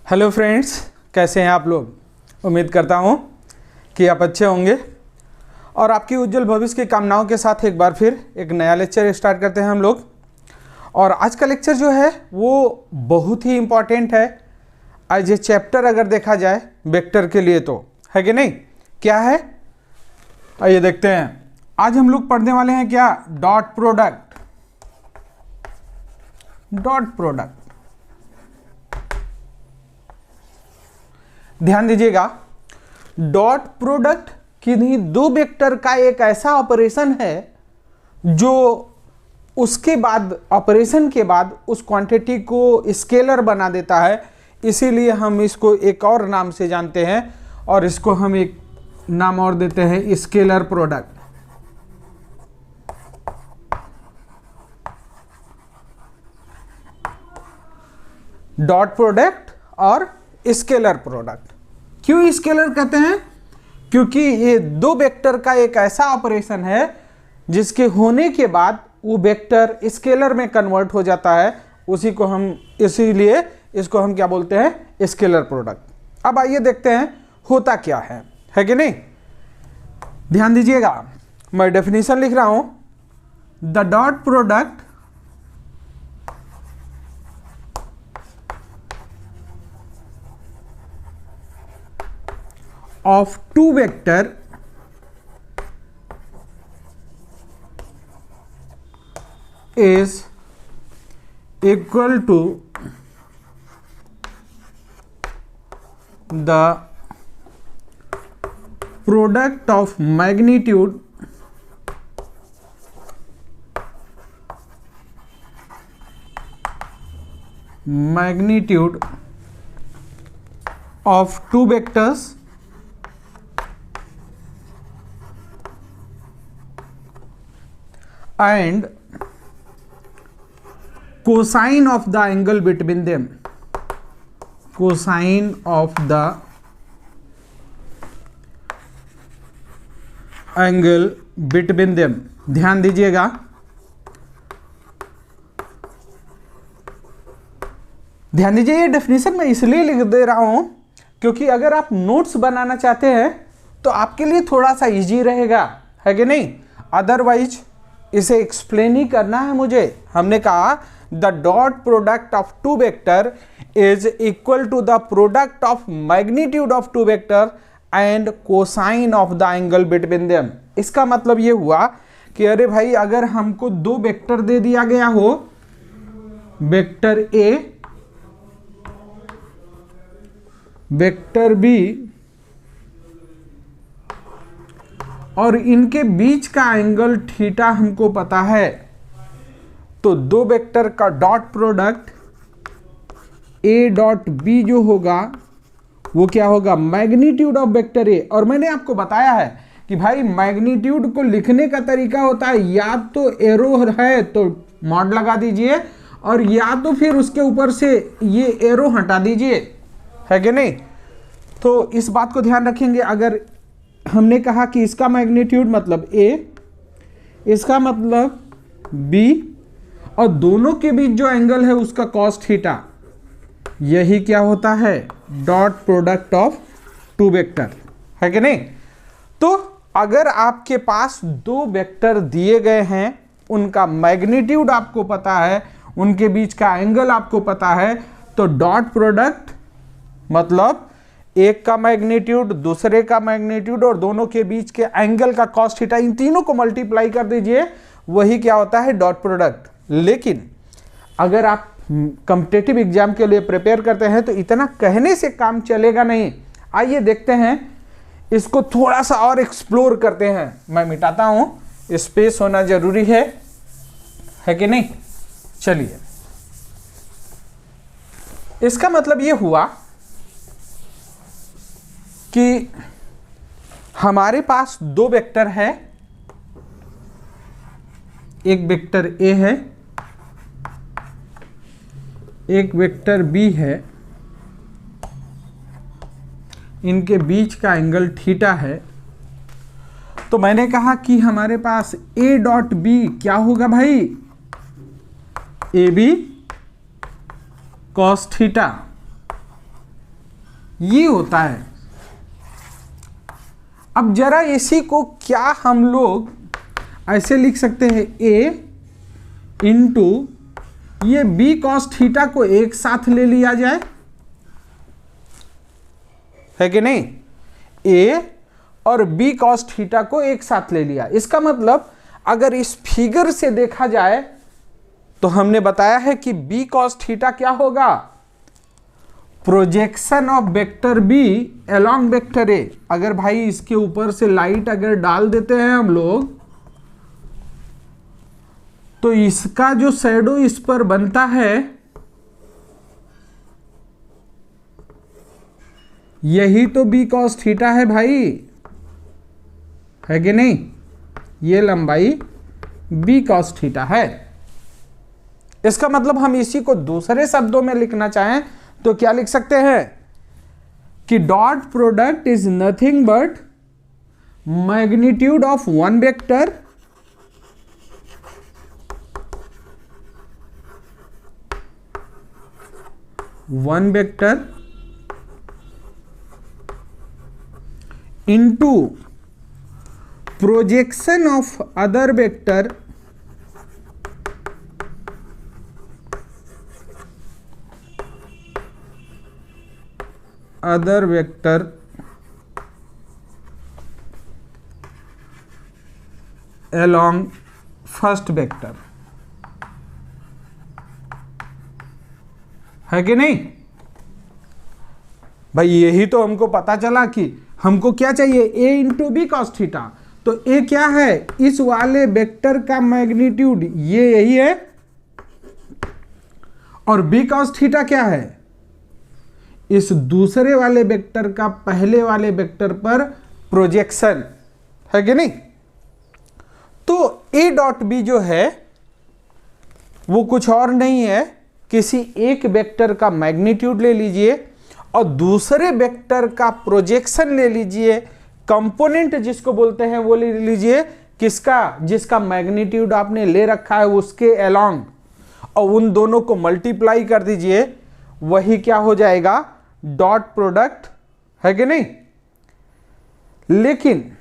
Hello friends, कैसे हैं आप लोग। उम्मीद करता हूं कि आप अच्छे होंगे और आपकी उज्जवल भविष्य की कामनाओं के साथ एक बार फिर एक नया लेक्चर स्टार्ट करते हैं हम लोग। और आज का लेक्चर जो है वो बहुत ही इम्पॉर्टेंट है एज ए चैप्टर अगर देखा जाए वेक्टर के लिए, तो है कि नहीं। क्या है आइए देखते हैं। आज हम लोग पढ़ने वाले हैं क्या, डॉट प्रोडक्ट। डॉट प्रोडक्ट, ध्यान दीजिएगा। डॉट प्रोडक्ट किन्हीं दो वेक्टर का एक ऐसा ऑपरेशन है जो उसके बाद ऑपरेशन के बाद उस क्वांटिटी को स्केलर बना देता है। इसीलिए हम इसको एक और नाम से जानते हैं और इसको हम एक नाम और देते हैं, स्केलर प्रोडक्ट। डॉट प्रोडक्ट और स्केलर प्रोडक्ट। क्यों स्केलर कहते हैं? क्योंकि ये दो वेक्टर का एक ऐसा ऑपरेशन है जिसके होने के बाद वो वेक्टर स्केलर में कन्वर्ट हो जाता है। उसी को हम, इसीलिए इसको हम क्या बोलते हैं, स्केलर प्रोडक्ट। अब आइए देखते हैं होता क्या है कि नहीं। ध्यान दीजिएगा, मैं डेफिनेशन लिख रहा हूं। The dot product of two vector is equal to the product of magnitude of two vectors and cosine of the angle between them, cosine of the angle between them। ध्यान दीजिएगा, ध्यान दीजिए। ये डेफिनेशन मैं इसलिए लिख दे रहा हूं क्योंकि अगर आप नोट्स बनाना चाहते हैं तो आपके लिए थोड़ा सा इजी रहेगा, है कि नहीं। अदरवाइज इसे एक्सप्लेन ही करना है मुझे। हमने कहा the dot product of two vector is equal to the product of magnitude of two vector and cosine of the angle between them. इसका मतलब ये हुआ कि अरे भाई, अगर हमको दो वेक्टर दे दिया गया हो, वेक्टर ए, वेक्टर बी, और इनके बीच का एंगल थीटा हमको पता है, तो दो वेक्टर का dot product A dot B जो होगा वो क्या होगा, मैग्नीट्यूड ऑफ वेक्टर ए। और मैंने आपको बताया है कि भाई मैग्नीट्यूड को लिखने का तरीका होता है, या तो एरो है तो मॉड लगा दीजिए, और या तो फिर उसके ऊपर से ये एरो हटा दीजिए, है कि नहीं। तो इस बात को ध्यान रखेंगे। अगर हमने कहा कि इसका मैग्नीट्यूड मतलब ए, इसका मतलब बी, और दोनों के बीच जो एंगल है उसका कॉस थीटा, यही क्या होता है, dot product of two vector, है कि नहीं। तो अगर आपके पास दो वेक्टर दिए गए हैं, उनका मैग्नीट्यूड आपको पता है, उनके बीच का एंगल आपको पता है, तो डॉट प्रोडक्ट मतलब एक का मैग्नीट्यूड, दूसरे का मैग्नीट्यूड और दोनों के बीच के एंगल का कॉस थीटा, इन तीनों को मल्टीप्लाई कर दीजिए, वही क्या होता है, डॉट प्रोडक्ट। लेकिन अगर आप कॉम्पिटिटिव एग्जाम के लिए प्रिपेयर करते हैं तो इतना कहने से काम चलेगा नहीं। आइए देखते हैं, इसको थोड़ा सा और एक्सप्लोर करते हैं। मैं मिटाता हूं, स्पेस होना जरूरी है कि नहीं। चलिए, इसका मतलब यह हुआ कि हमारे पास दो वेक्टर है, एक वेक्टर ए है, एक वेक्टर बी है, इनके बीच का एंगल थीटा है। तो मैंने कहा कि हमारे पास ए डॉट बी क्या होगा भाई, ए बी कॉस थीटा, ये होता है। अब जरा इसी को क्या हम लोग ऐसे लिख सकते हैं, ए इंटू ये बी कॉस थीटा को एक साथ ले लिया जाए, है कि नहीं। ए और बी कॉस थीटा को एक साथ ले लिया। इसका मतलब अगर इस फिगर से देखा जाए तो हमने बताया है कि बी कॉस थीटा क्या होगा, projection of vector B along vector A. अगर भाई इसके ऊपर से लाइट अगर डाल देते हैं हम लोग तो इसका जो शैडो इस पर बनता है यही तो बी कॉस थीटा है भाई, है कि नहीं। ये लंबाई बी कॉस थीटा है। इसका मतलब हम इसी को दूसरे शब्दों में लिखना चाहें तो क्या लिख सकते हैं कि dot product is nothing but magnitude of one vector into projection of other vector along first vector, है कि नहीं भाई। यही तो हमको पता चला कि हमको क्या चाहिए, a into B cos theta. तो a क्या है, इस वाले वेक्टर का मैग्नीट्यूड ये यही है, और बी कॉस थीटा क्या है, इस दूसरे वाले वेक्टर का पहले वाले वेक्टर पर प्रोजेक्शन, है कि नहीं। तो a डॉट बी जो है वो कुछ और नहीं है, किसी एक वेक्टर का मैग्नीट्यूड ले लीजिए और दूसरे वेक्टर का प्रोजेक्शन ले लीजिए, कंपोनेंट जिसको बोलते हैं वो ले लीजिए, किसका, जिसका मैग्नीट्यूड आपने ले रखा है उसके अलोंग, और उन दोनों को मल्टीप्लाई कर दीजिए, वही क्या हो जाएगा, डॉट प्रोडक्ट, है कि नहीं। लेकिन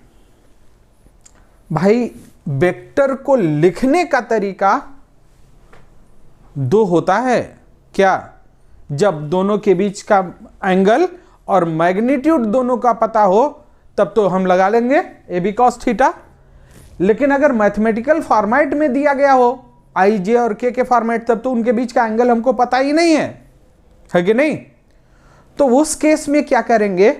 भाई वेक्टर को लिखने का तरीका दो होता है, क्या, जब दोनों के बीच का एंगल और मैग्नीट्यूड दोनों का पता हो तब तो हम लगा लेंगे ए बी कॉस थीटा। लेकिन अगर मैथमेटिकल फॉर्मेट में दिया गया हो आई जे और के फॉर्मेट, तब तो उनके बीच का एंगल हमको पता ही नहीं है कि नहीं। तो उस केस में क्या करेंगे,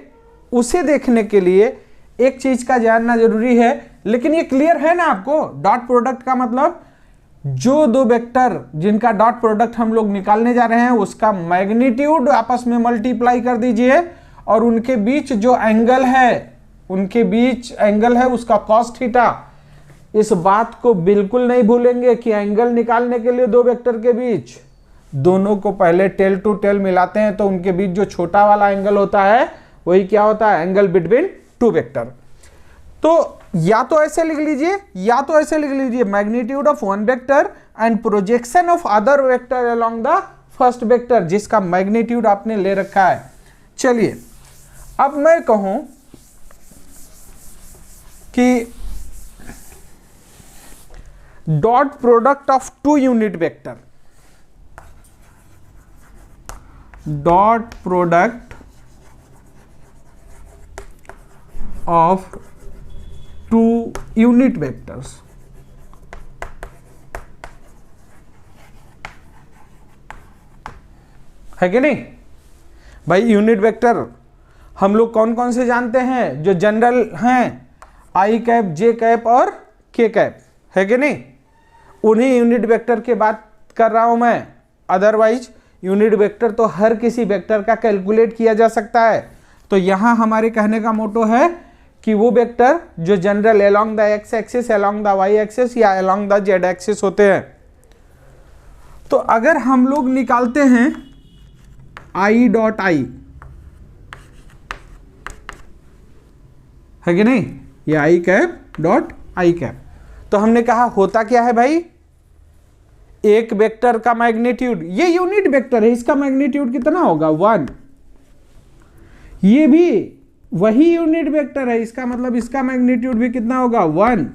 उसे देखने के लिए एक चीज का जानना जरूरी है। लेकिन ये क्लियर है ना आपको, डॉट प्रोडक्ट का मतलब जो दो वेक्टर जिनका डॉट प्रोडक्ट हम लोग निकालने जा रहे हैं उसका मैग्नीट्यूड आपस में मल्टीप्लाई कर दीजिए और उनके बीच जो एंगल है उसका कॉस थीटा। इस बात को बिल्कुल नहीं भूलेंगे कि एंगल निकालने के लिए दो वेक्टर के बीच दोनों को पहले टेल टू टेल मिलाते हैं, तो उनके बीच जो छोटा वाला एंगल होता है वही क्या होता है, एंगल बिटवीन टू वेक्टर। तो या तो ऐसे लिख लीजिए या तो ऐसे लिख लीजिए, magnitude of one vector and projection of other vector along the first vector, जिसका मैग्नीट्यूड आपने ले रखा है। चलिए अब मैं कहूं कि dot product of two unit vector, dot product of two unit vectors, है कि नहीं भाई। यूनिट वेक्टर हम लोग कौन कौन से जानते हैं, जो जनरल हैं, आई कैप, जे कैप और के कैप, है कि नहीं। उन्हीं यूनिट वेक्टर की बात कर रहा हूं मैं। अदरवाइज यूनिट वेक्टर तो हर किसी वेक्टर का कैलकुलेट किया जा सकता है। तो यहां हमारे कहने का मोटो है कि वो वेक्टर जो general along the X axis, along the Y axis या अलोंग द जेड एक्सिस होते हैं। तो अगर हम लोग निकालते हैं आई डॉट आई, है कि नहीं, ये आई कैप डॉट आई कैप, तो हमने कहा होता क्या है भाई, एक वेक्टर का मैग्नीट्यूड, ये यूनिट वेक्टर है, इसका मैग्नीट्यूड कितना होगा 1, ये भी वही यूनिट वेक्टर है, इसका मतलब इसका मैग्नीट्यूड भी कितना होगा 1।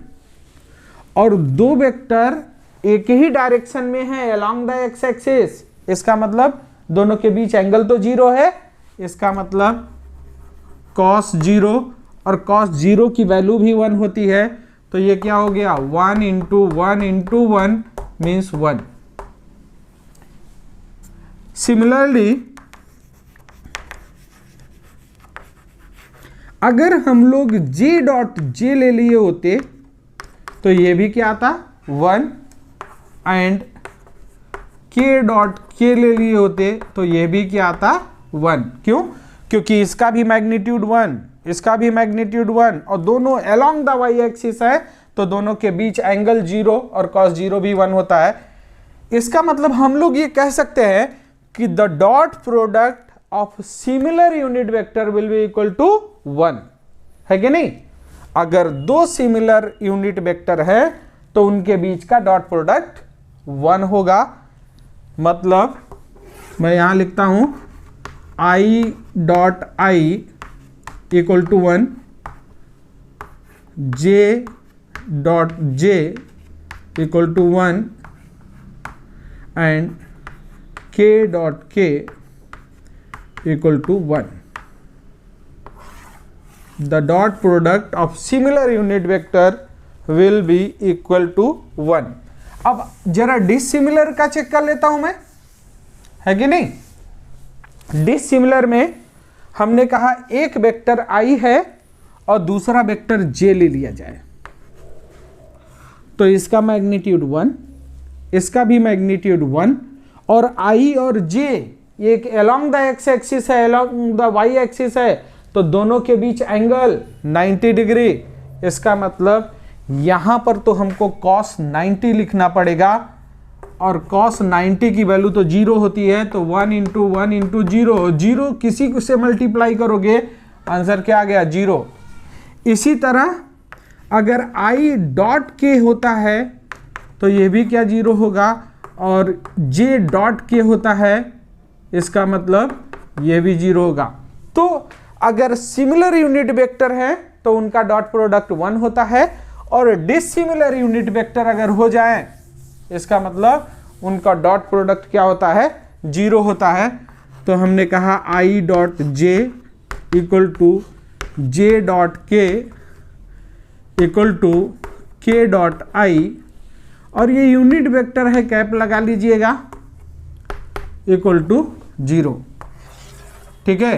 और दो वेक्टर एक ही डायरेक्शन में है अलोंग द एक्स एक्सिस, इसका मतलब दोनों के बीच एंगल तो 0 है, इसका मतलब cos 0 और cos 0 की वैल्यू भी 1 होती है, तो ये क्या हो गया 1 इंटू 1 इंटू 1 मीन्स 1। सिमिलरली अगर हम लोग j डॉट j ले लिए होते तो ये भी क्या आता 1, एंड k डॉट k ले लिए होते तो ये भी क्या आता 1। क्यों? क्योंकि इसका भी मैग्नीट्यूड 1, इसका भी मैग्नीट्यूड 1 और दोनों अलोंग द y एक्सिस है, तो दोनों के बीच एंगल 0 और cos 0 भी 1 होता है। इसका मतलब हम लोग ये कह सकते हैं कि the dot product of similar unit vector will be equal to 1, है कि नहीं? अगर दो सिमिलर यूनिट वेक्टर है तो उनके बीच का डॉट प्रोडक्ट 1 होगा। मतलब मैं यहां लिखता हूं i dot i equal to 1, j dot j equal to 1 and k dot k equal to 1। The dot product of similar unit vector will be equal to 1। अब जरा डिसिमिलर का चेक कर लेता हूं मैं, है कि नहीं? डिसिमिलर में हमने कहा एक वेक्टर i है और दूसरा वेक्टर j ले लिया जाए, तो इसका मैग्नीट्यूड 1, इसका भी मैग्नीट्यूड 1, और i और j एक अलोंग द एक्स एक्सिस है, अलोंग द y एक्सिस है, तो दोनों के बीच एंगल 90 डिग्री। इसका मतलब यहां पर तो हमको cos 90 लिखना पड़ेगा, और cos 90 की वैल्यू तो 0 होती है, तो 1 इंटू 1 इंटू 0, 0 किसी से मल्टीप्लाई करोगे आंसर क्या आ गया 0। इसी तरह अगर i डॉट k होता है तो ये भी क्या 0 होगा, और j डॉट k होता है, इसका मतलब ये भी 0 होगा। तो अगर सिमिलर यूनिट वेक्टर है तो उनका डॉट प्रोडक्ट 1 होता है, और डिसिमिलर यूनिट वेक्टर अगर हो जाए इसका मतलब उनका डॉट प्रोडक्ट क्या होता है 0 होता है। तो हमने कहा i dot j equal to j dot k equal to k dot i, और ये यूनिट वेक्टर है, कैप लगा लीजिएगा, इक्वल टू 0। ठीक है,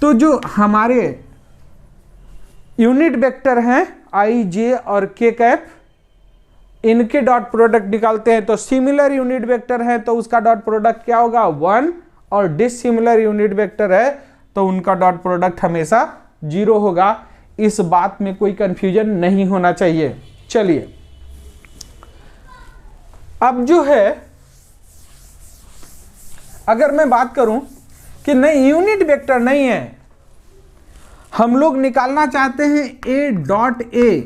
तो जो हमारे यूनिट वेक्टर हैं i, j और k कैप, इनके डॉट प्रोडक्ट निकालते हैं तो सिमिलर यूनिट वेक्टर है तो उसका डॉट प्रोडक्ट क्या होगा 1, और डिसिमिलर यूनिट वेक्टर है तो उनका डॉट प्रोडक्ट हमेशा 0 होगा। इस बात में कोई कंफ्यूजन नहीं होना चाहिए। चलिए अब जो है, अगर मैं बात करूं कि नहीं यूनिट वेक्टर नहीं है, हम लोग निकालना चाहते हैं a डॉट a,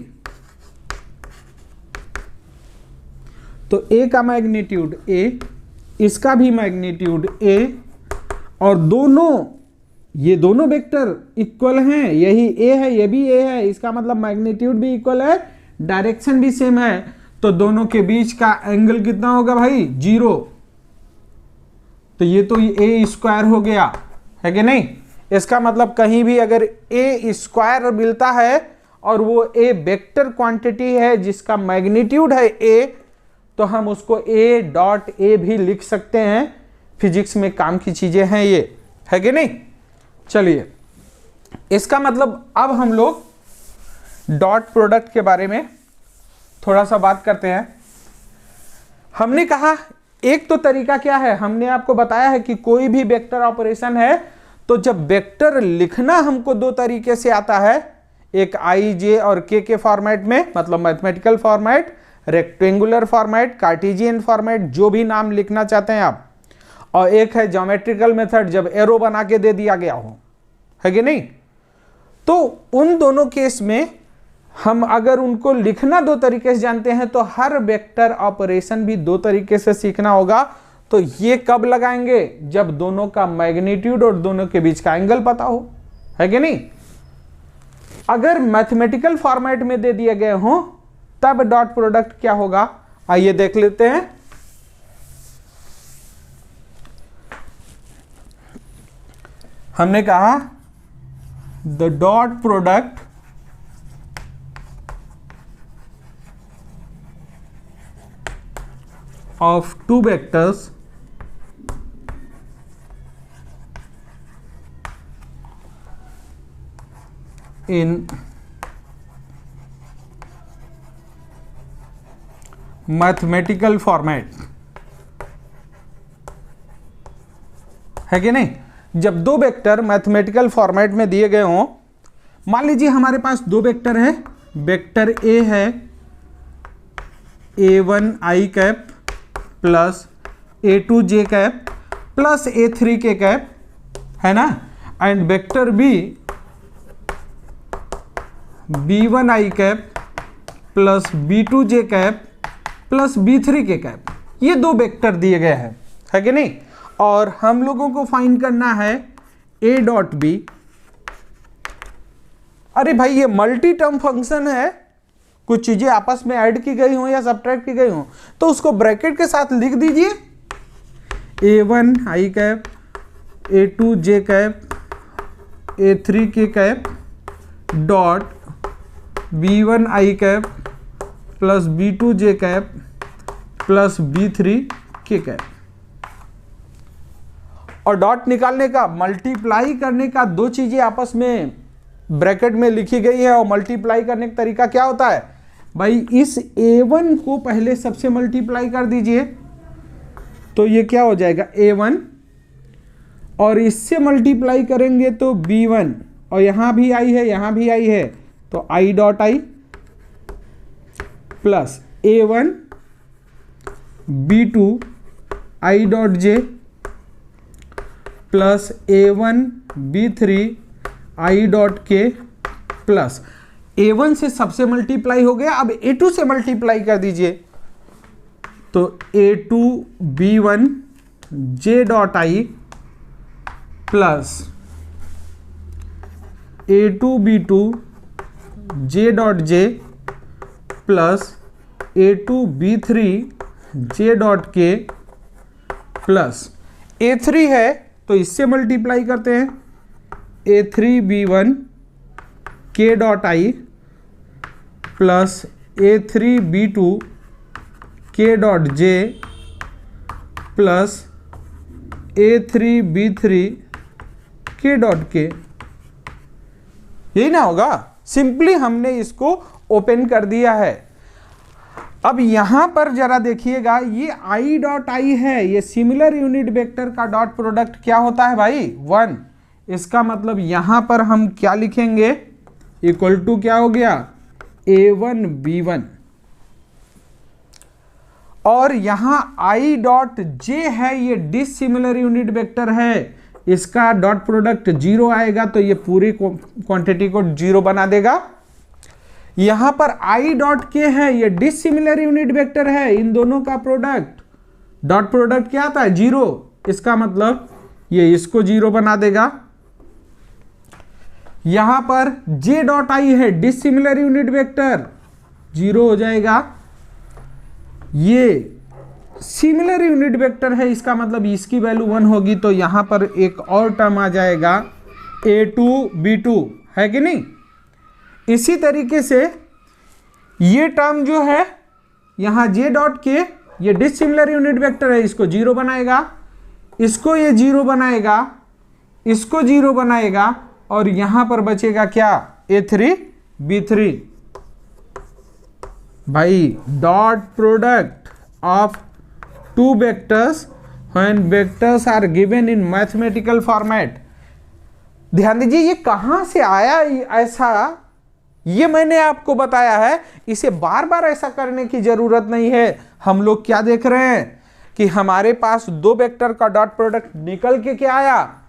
तो a का मैग्नीट्यूड a, इसका भी मैग्नीट्यूड a, और ये दोनों वेक्टर इक्वल हैं, यही a है ये भी a है, इसका मतलब मैग्नीट्यूड भी इक्वल है, डायरेक्शन भी सेम है, तो दोनों के बीच का एंगल कितना होगा भाई 0। तो ये तो a स्क्वायर हो गया, है कि नहीं? इसका मतलब कहीं भी अगर a स्क्वायर मिलता है और वो a वेक्टर क्वांटिटी है जिसका मैग्नीट्यूड है a, तो हम उसको a डॉट a भी लिख सकते हैं। फिजिक्स में काम की चीजें हैं ये, है कि नहीं? चलिए, इसका मतलब अब हम लोग डॉट प्रोडक्ट के बारे में थोड़ा सा बात करते हैं। हमने कहा एक तो तरीका क्या है, हमने आपको बताया है कि कोई भी वेक्टर ऑपरेशन है तो जब वेक्टर लिखना हमको दो तरीके से आता है, एक i, j और k के फॉर्मेट में, मतलब mathematical format, rectangular format, Cartesian format, जो भी नाम लिखना चाहते हैं आप, और एक है ज्योमेट्रिकल मेथड जब एरो बना के दे दिया गया हो, है कि नहीं? तो उन दोनों केस में हम अगर उनको लिखना दो तरीके से जानते हैं तो हर वेक्टर ऑपरेशन भी दो तरीके से सीखना होगा। तो ये कब लगाएंगे? जब दोनों का मैग्नीट्यूड और दोनों के बीच का एंगल पता हो। है कि नहीं? अगर मैथमेटिकल फॉर्मेट में दे दिए गए हों तब डॉट प्रोडक्ट क्या होगा, आइए देख लेते हैं। हमने कहा the dot product of two vectors in mathematical format, है कि नहीं? जब दो वेक्टर मैथमेटिकल फॉर्मेट में दिए गए हों, मान लीजिए हमारे पास दो वेक्टर है, वेक्टर ए है a1 i cap plus a2 j cap plus a3 k cap, है ना, and vector B b1 i cap plus b2 j cap plus b3 k cap, ये दो वेक्टर दिए गए हैं, है कि नहीं? और हम लोगों को फाइंड करना है a डॉट बी। अरे भाई ये मल्टी टर्म फंक्शन है, कुछ चीजें आपस में ऐड की गई हो या सब्ट्रैक्ट की गई हो तो उसको ब्रैकेट के साथ लिख दीजिए, a1 i cap a2 j cap a3 k cap dot b1 i cap plus b2 j cap plus b3 k cap. और डॉट निकालने का, मल्टीप्लाई करने का, दो चीजें आपस में ब्रैकेट में लिखी गई है और मल्टीप्लाई करने का तरीका क्या होता है भाई, इस a1 को पहले सबसे मल्टीप्लाई कर दीजिए तो ये क्या हो जाएगा a1, और इससे मल्टीप्लाई करेंगे तो b1, और यहां भी i है यहां भी i है तो i dot i plus a1 b2 i dot j plus a1 b3 i dot k plus a1 से सबसे मल्टीप्लाई हो गया, अब a2 से मल्टीप्लाई कर दीजिए तो a2 b1 j dot i plus a2 b2 j dot j plus a2 b3 j dot k plus a3 है तो इससे मल्टीप्लाई करते हैं a3 b1 k dot i plus a3 b2 k dot j plus a3 b3 k dot k। यही ना होगा, simply हमने इसको ओपन कर दिया है। अब यहां पर जरा देखिएगा, ये i डॉट i है, ये सिमिलर यूनिट वेक्टर का डॉट प्रोडक्ट क्या होता है भाई 1। इसका मतलब यहां पर हम क्या लिखेंगे, इक्वल टू क्या हो गया a1 b1, और यहां i डॉट j है, ये डिसिमिलर यूनिट वेक्टर है, इसका डॉट प्रोडक्ट 0 आएगा तो ये पूरी क्वांटिटी को 0 बना देगा। यहां पर i डॉट k है, ये डिसिमिलर यूनिट वेक्टर है, इन दोनों का प्रोडक्ट डॉट प्रोडक्ट क्या आता है 0, इसका मतलब ये इसको 0 बना देगा। यहां पर j डॉट i है, डिसिमिलर यूनिट वेक्टर, 0 हो जाएगा। ये सिमिलर यूनिट वेक्टर है, इसका मतलब इसकी वैल्यू 1 होगी तो यहां पर एक और टर्म आ जाएगा a2 b2, है कि नहीं? इसी तरीके से ये टर्म जो है यहां j डॉट k, ये डिसिमिलर यूनिट वेक्टर है, इसको 0 बनाएगा, इसको ये 0 बनाएगा, इसको 0 बनाएगा, और यहां पर बचेगा क्या a3 b3। भाई dot product of two vectors when vectors are given in mathematical format. ध्यान दीजिए ये कहां से आया ऐसा, ये मैंने आपको बताया है, इसे बार बार ऐसा करने की जरूरत नहीं है। हम लोग क्या देख रहे हैं कि हमारे पास दो वेक्टर का डॉट प्रोडक्ट निकल के क्या आया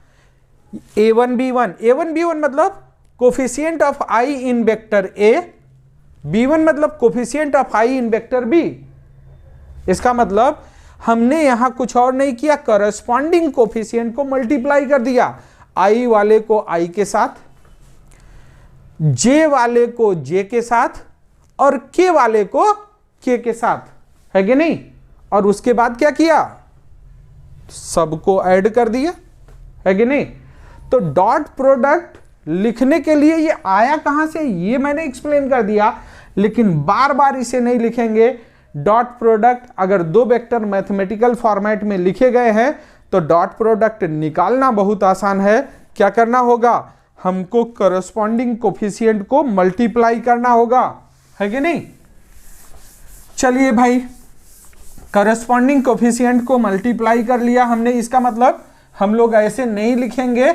a1 b1 मतलब coefficient of i in vector a, b1 मतलब coefficient of i in vector b। इसका मतलब हमने यहां कुछ और नहीं किया, करस्पॉन्डिंग कोफिशिएंट को मल्टीप्लाई कर दिया, i वाले को i के साथ जे वाले को जे के साथ और के वाले को के साथ, है कि नहीं। और उसके बाद क्या किया, सबको ऐड कर दिया, है कि नहीं। तो डॉट प्रोडक्ट लिखने के लिए ये आया कहां से, ये मैंने एक्सप्लेन कर दिया, लेकिन बार बार इसे नहीं लिखेंगे। डॉट प्रोडक्ट अगर दो वेक्टर मैथमेटिकल फॉर्मेट में लिखे गए हैं तो डॉट प्रोडक्ट निकालना बहुत आसान है। क्या करना होगा, हमको करस्पॉन्डिंग कोफिशिएंट को मल्टीप्लाई करना होगा, है कि नहीं। चलिए भाई, करस्पॉन्डिंग कोफिशिएंट को मल्टीप्लाई कर लिया हमने। इसका मतलब हम लोग ऐसे नहीं लिखेंगे,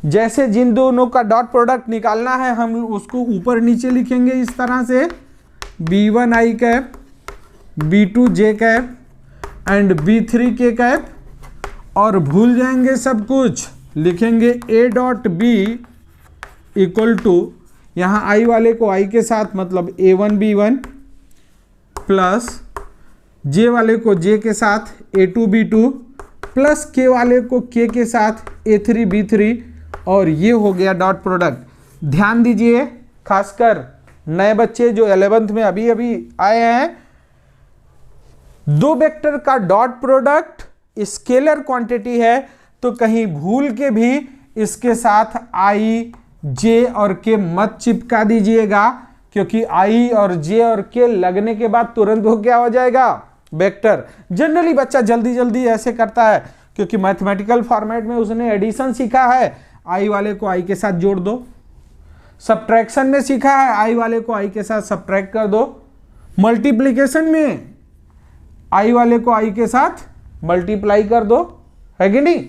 जैसे जिन दोनों का डॉट प्रोडक्ट निकालना है हम उसको ऊपर नीचे लिखेंगे इस तरह से, b1 i cap, b2 j cap and b3 k cap, और भूल जाएंगे सब कुछ, लिखेंगे a dot b equal to, यहाँ i वाले को i के साथ मतलब a1 b1 प्लस j वाले को j के साथ a2 b2 प्लस k वाले को k के साथ a3 b3, और ये हो गया डॉट प्रोडक्ट। ध्यान दीजिए, खासकर नए बच्चे जो 11th में अभी अभी आए हैं, दो वेक्टर का डॉट प्रोडक्ट स्केलर क्वांटिटी है तो कहीं भूल के भी इसके साथ i, j और k मत चिपका दीजिएगा, क्योंकि i और j और k लगने के बाद तुरंत वो क्या हो जाएगा, वेक्टर। जनरली बच्चा जल्दी जल्दी ऐसे करता है क्योंकि मैथमेटिकल फॉर्मेट में उसने एडिशन सीखा है, i वाले को i के साथ जोड़ दो। सब्ट्रैक्शन में सीखा है, i वाले को i के साथ सब्ट्रैक्ट कर दो। मल्टीप्लिकेशन में i वाले को i के साथ मल्टीप्लाई कर दो, है कि नहीं।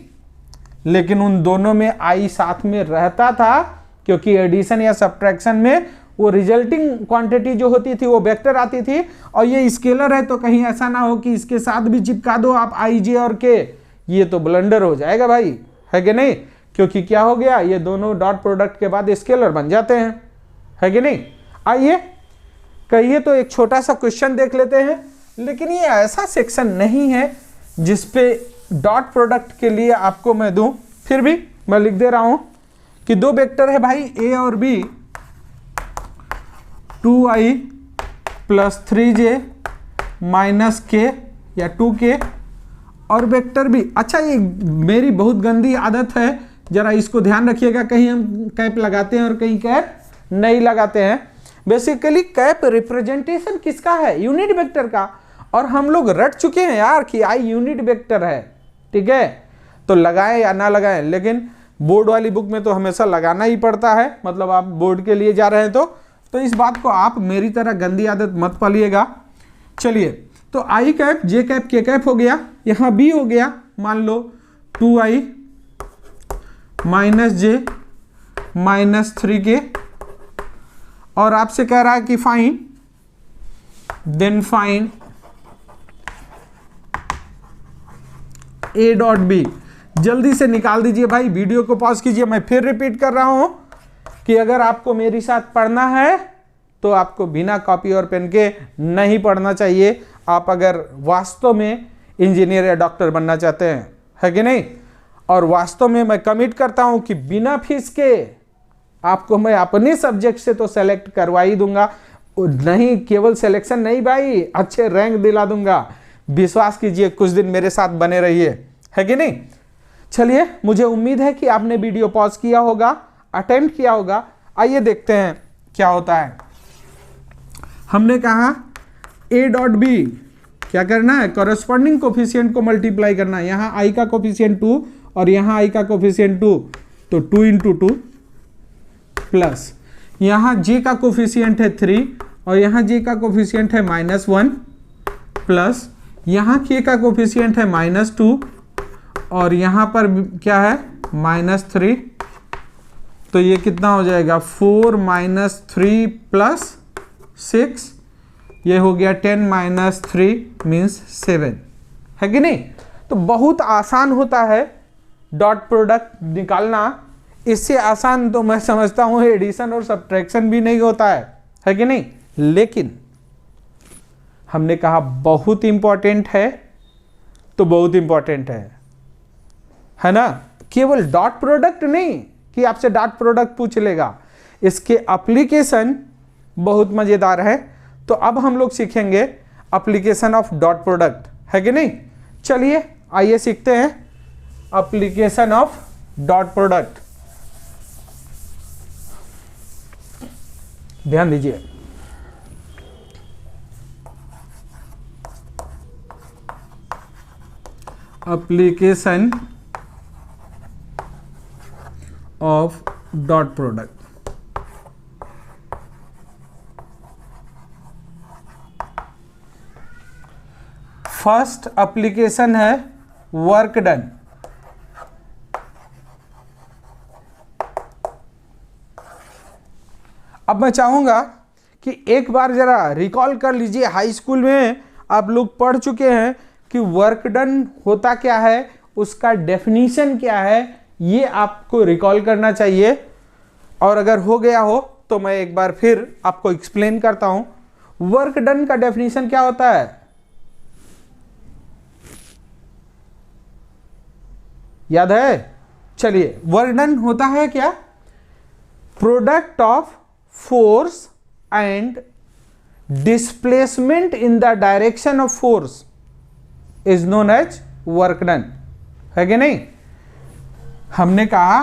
लेकिन उन दोनों में i साथ में रहता था, क्योंकि एडिशन या सब्ट्रैक्शन में वो रिजल्टिंग क्वांटिटी जो होती थी वो वेक्टर आती थी, और ये स्केलर है तो कहीं ऐसा ना हो कि इसके साथ भी चिपका दो आप i, j और k, ये तो ब्लंडर हो जाएगा भाई, है कि नहीं। क्योंकि क्या हो गया, ये दोनों डॉट प्रोडक्ट के बाद स्केलर बन जाते हैं, है कि नहीं। आइए कहिए तो एक छोटा सा क्वेश्चन देख लेते हैं, लेकिन ये ऐसा सेक्शन नहीं है जिसपे डॉट प्रोडक्ट के लिए आपको मैं दूं, फिर भी मैं लिख दे रहा हूं कि दो वेक्टर है भाई a और b, 2i plus 3j minus k या 2k, और वेक्टर भी। अच्छा, ये मेरी बहुत गंदी आदत है, जरा इसको ध्यान रखिएगा, कहीं हम कैप लगाते हैं और कहीं कैप नहीं लगाते हैं। बेसिकली कैप रिप्रेजेंटेशन किसका है, यूनिट वेक्टर का, और हम लोग रट चुके हैं यार कि i यूनिट वेक्टर है, ठीक है। तो लगाएं या ना लगाएं, लेकिन बोर्ड वाली बुक में तो हमेशा लगाना ही पड़ता है, मतलब आप बोर्ड के लिए जा रहे हैं तो इस बात को आप मेरी तरह गंदी आदत मत पालिएगा। चलिए, तो i cap, j cap, k cap हो गया, यहाँ b हो गया, मान लो 2i minus j minus 3k, और आपसे कह रहा है कि fine, then fine a dot b। जल्दी से निकाल दीजिए भाई, वीडियो को पॉज कीजिए। मैं फिर रिपीट कर रहा हूं कि अगर आपको मेरे साथ पढ़ना है तो आपको बिना कॉपी और पेन के नहीं पढ़ना चाहिए, आप अगर वास्तव में इंजीनियर या डॉक्टर बनना चाहते हैं, है कि नहीं। और वास्तव में मैं कमिट करता हूं कि बिना फीस के आपको मैं अपने सब्जेक्ट से तो सेलेक्ट करवा ही दूंगा, नहीं केवल सिलेक्शन नहीं भाई, अच्छे रैंक दिला दूंगा। विश्वास कीजिए, कुछ दिन मेरे साथ बने रहिए, है कि नहीं। चलिए, मुझे उम्मीद है कि आपने वीडियो पॉज किया होगा, अटेम्प्ट किया होगा। आइए देखते हैं क्या होता है। हमने कहा a डॉट बी क्या करना है, करस्पॉन्डिंग कोफिशिएंट को मल्टीप्लाई करना है। यहाँ i का कोफिशिएंट 2 और यहाँ i का कोफिशिएंट 2, तो 2 इंटू 2 प्लस यहाँ j का कोफिशिएंट है 3 और यहाँ j का कोफिशिएंट है -1 प्लस यहाँ k का कोफिशिएंट है -2 और यहाँ पर क्या है -3, तो ये कितना हो जाएगा 4 - 3 प्लस 6, ये हो गया 10 - 3 मीन्स 7, है कि नहीं। तो बहुत आसान होता है डॉट प्रोडक्ट निकालना, इससे आसान तो मैं समझता हूँ एडिशन और सब्ट्रैक्शन भी नहीं होता है कि नहीं। लेकिन हमने कहा बहुत इंपॉर्टेंट है, तो बहुत इंपॉर्टेंट है ना। केवल डॉट प्रोडक्ट नहीं कि आपसे डॉट प्रोडक्ट पूछ लेगा, इसके एप्लीकेशन बहुत मजेदार है। तो अब हम लोग सीखेंगे एप्लीकेशन ऑफ डॉट प्रोडक्ट, है कि नहीं। चलिए आइए सीखते हैं एप्लीकेशन ऑफ डॉट प्रोडक्ट। ध्यान दीजिए, application of dot product. First application है वर्क डन। अब मैं चाहूंगा कि एक बार जरा रिकॉल कर लीजिए, हाई स्कूल में आप लोग पढ़ चुके हैं कि वर्क डन होता क्या है, उसका डेफिनीशन क्या है, ये आपको रिकॉल करना चाहिए। और अगर हो गया हो तो मैं एक बार फिर आपको एक्सप्लेन करता हूं। वर्क डन का डेफिनीशन क्या होता है, याद है? चलिए, वर्क डन होता है क्या, product of force and displacement in the direction of force is known as work done, है कि नहीं। हमने कहा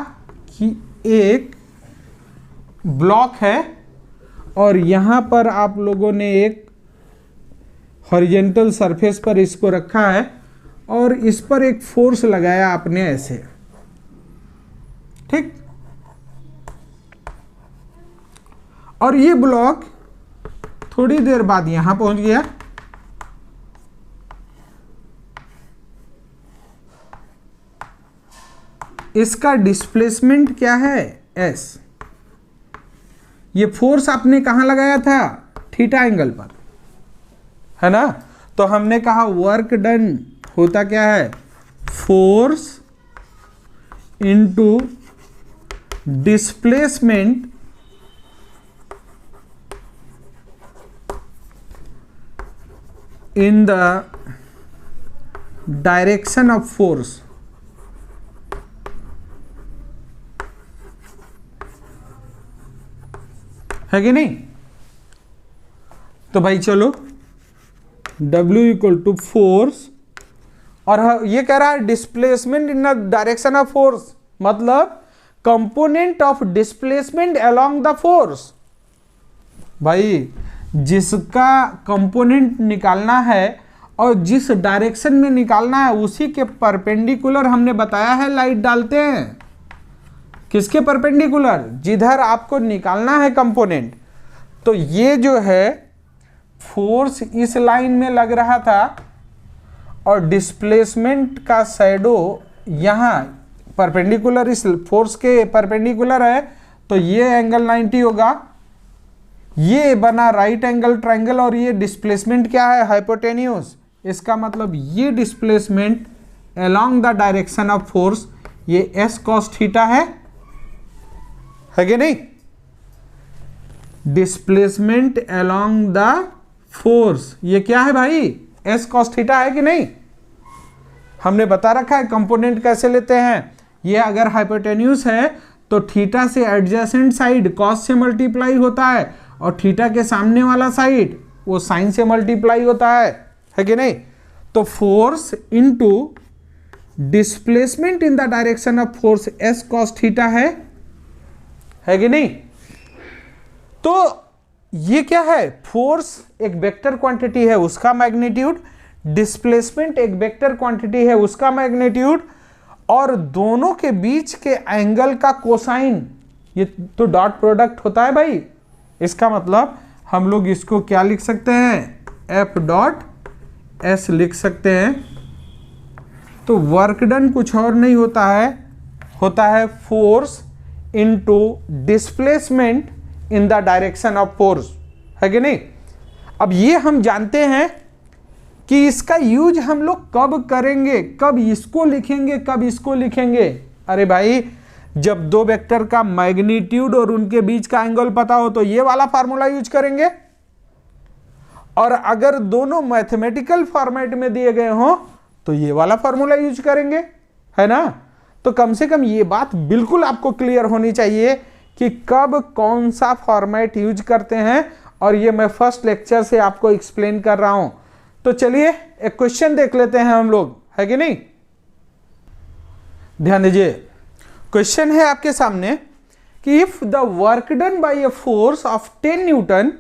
कि एक ब्लॉक है और यहां पर आप लोगों ने एक हॉरिजॉन्टल सरफेस पर इसको रखा है और इस पर एक फोर्स लगाया आपने ऐसे, ठीक। और ये ब्लॉक थोड़ी देर बाद यहां पहुंच गया, इसका डिस्प्लेसमेंट क्या है, एस। ये फोर्स आपने कहां लगाया था, थीटा एंगल पर, है ना। तो हमने कहा वर्क डन होता क्या है, force into displacement in the direction of force. है कि नहीं। तो भाई चलो, W इक्वल टू फोर्स, और ये कह रहा है displacement in the direction of force, मतलब component of displacement along the force. भाई जिसका कंपोनेंट निकालना है और जिस डायरेक्शन में निकालना है उसी के परपेंडिकुलर हमने बताया है लाइट डालते हैं। किसके परपेंडिकुलर, जिधर आपको निकालना है कंपोनेंट। तो ये जो है फोर्स इस लाइन में लग रहा था और डिस्प्लेसमेंट का शैडो यहाँ परपेंडिकुलर इस फोर्स के परपेंडिकुलर है, तो ये एंगल 90 होगा। ये बना राइट एंगल ट्रायंगल और ये डिस्प्लेसमेंट क्या है, हाइपोटेन्यूज। इसका मतलब ये displacement along the direction of force ये एस कॉस थीटा है कि नहीं। डिस्प्लेसमेंट अलोंग द फोर्स ये क्या है भाई, एस कॉस थीटा है कि नहीं। हमने बता रखा है कंपोनेंट कैसे लेते हैं। ये अगर हाइपोटेन्यूज है तो थीटा से एडजेसेंट साइड कॉस से मल्टीप्लाई होता है और थीटा के सामने वाला साइड वो साइन से मल्टीप्लाई होता है कि नहीं। तो force into displacement in the direction of force S cos theta है कि नहीं। तो ये क्या है, फोर्स एक वेक्टर क्वांटिटी है उसका मैग्नीट्यूड, डिस्प्लेसमेंट एक वेक्टर क्वांटिटी है उसका मैग्नीट्यूड, और दोनों के बीच के एंगल का कोसाइन ये तो डॉट प्रोडक्ट होता है भाई। इसका मतलब हम लोग इसको क्या लिख सकते हैं, एफ डॉट एस लिख सकते हैं। तो वर्क डन कुछ और नहीं होता है force into displacement in the direction of force, है कि नहीं। अब ये हम जानते हैं कि इसका यूज हम लोग कब करेंगे, कब इसको लिखेंगे, कब इसको लिखेंगे। अरे भाई जब दो वेक्टर का मैग्नीट्यूड और उनके बीच का एंगल पता हो तो ये वाला फार्मूला यूज करेंगे, और अगर दोनों मैथमेटिकल फॉर्मेट में दिए गए हो तो ये वाला फार्मूला यूज करेंगे, है ना। तो कम से कम ये बात बिल्कुल आपको क्लियर होनी चाहिए कि कब कौन सा फॉर्मेट यूज करते हैं, और ये मैं फर्स्ट लेक्चर से आपको एक्सप्लेन कर रहा हूं। तो चलिए एक क्वेश्चन देख लेते हैं हम लोग, है कि नहीं। ध्यान दीजिए, क्वेश्चन है आपके सामने कि if the work done by a force of 10 newton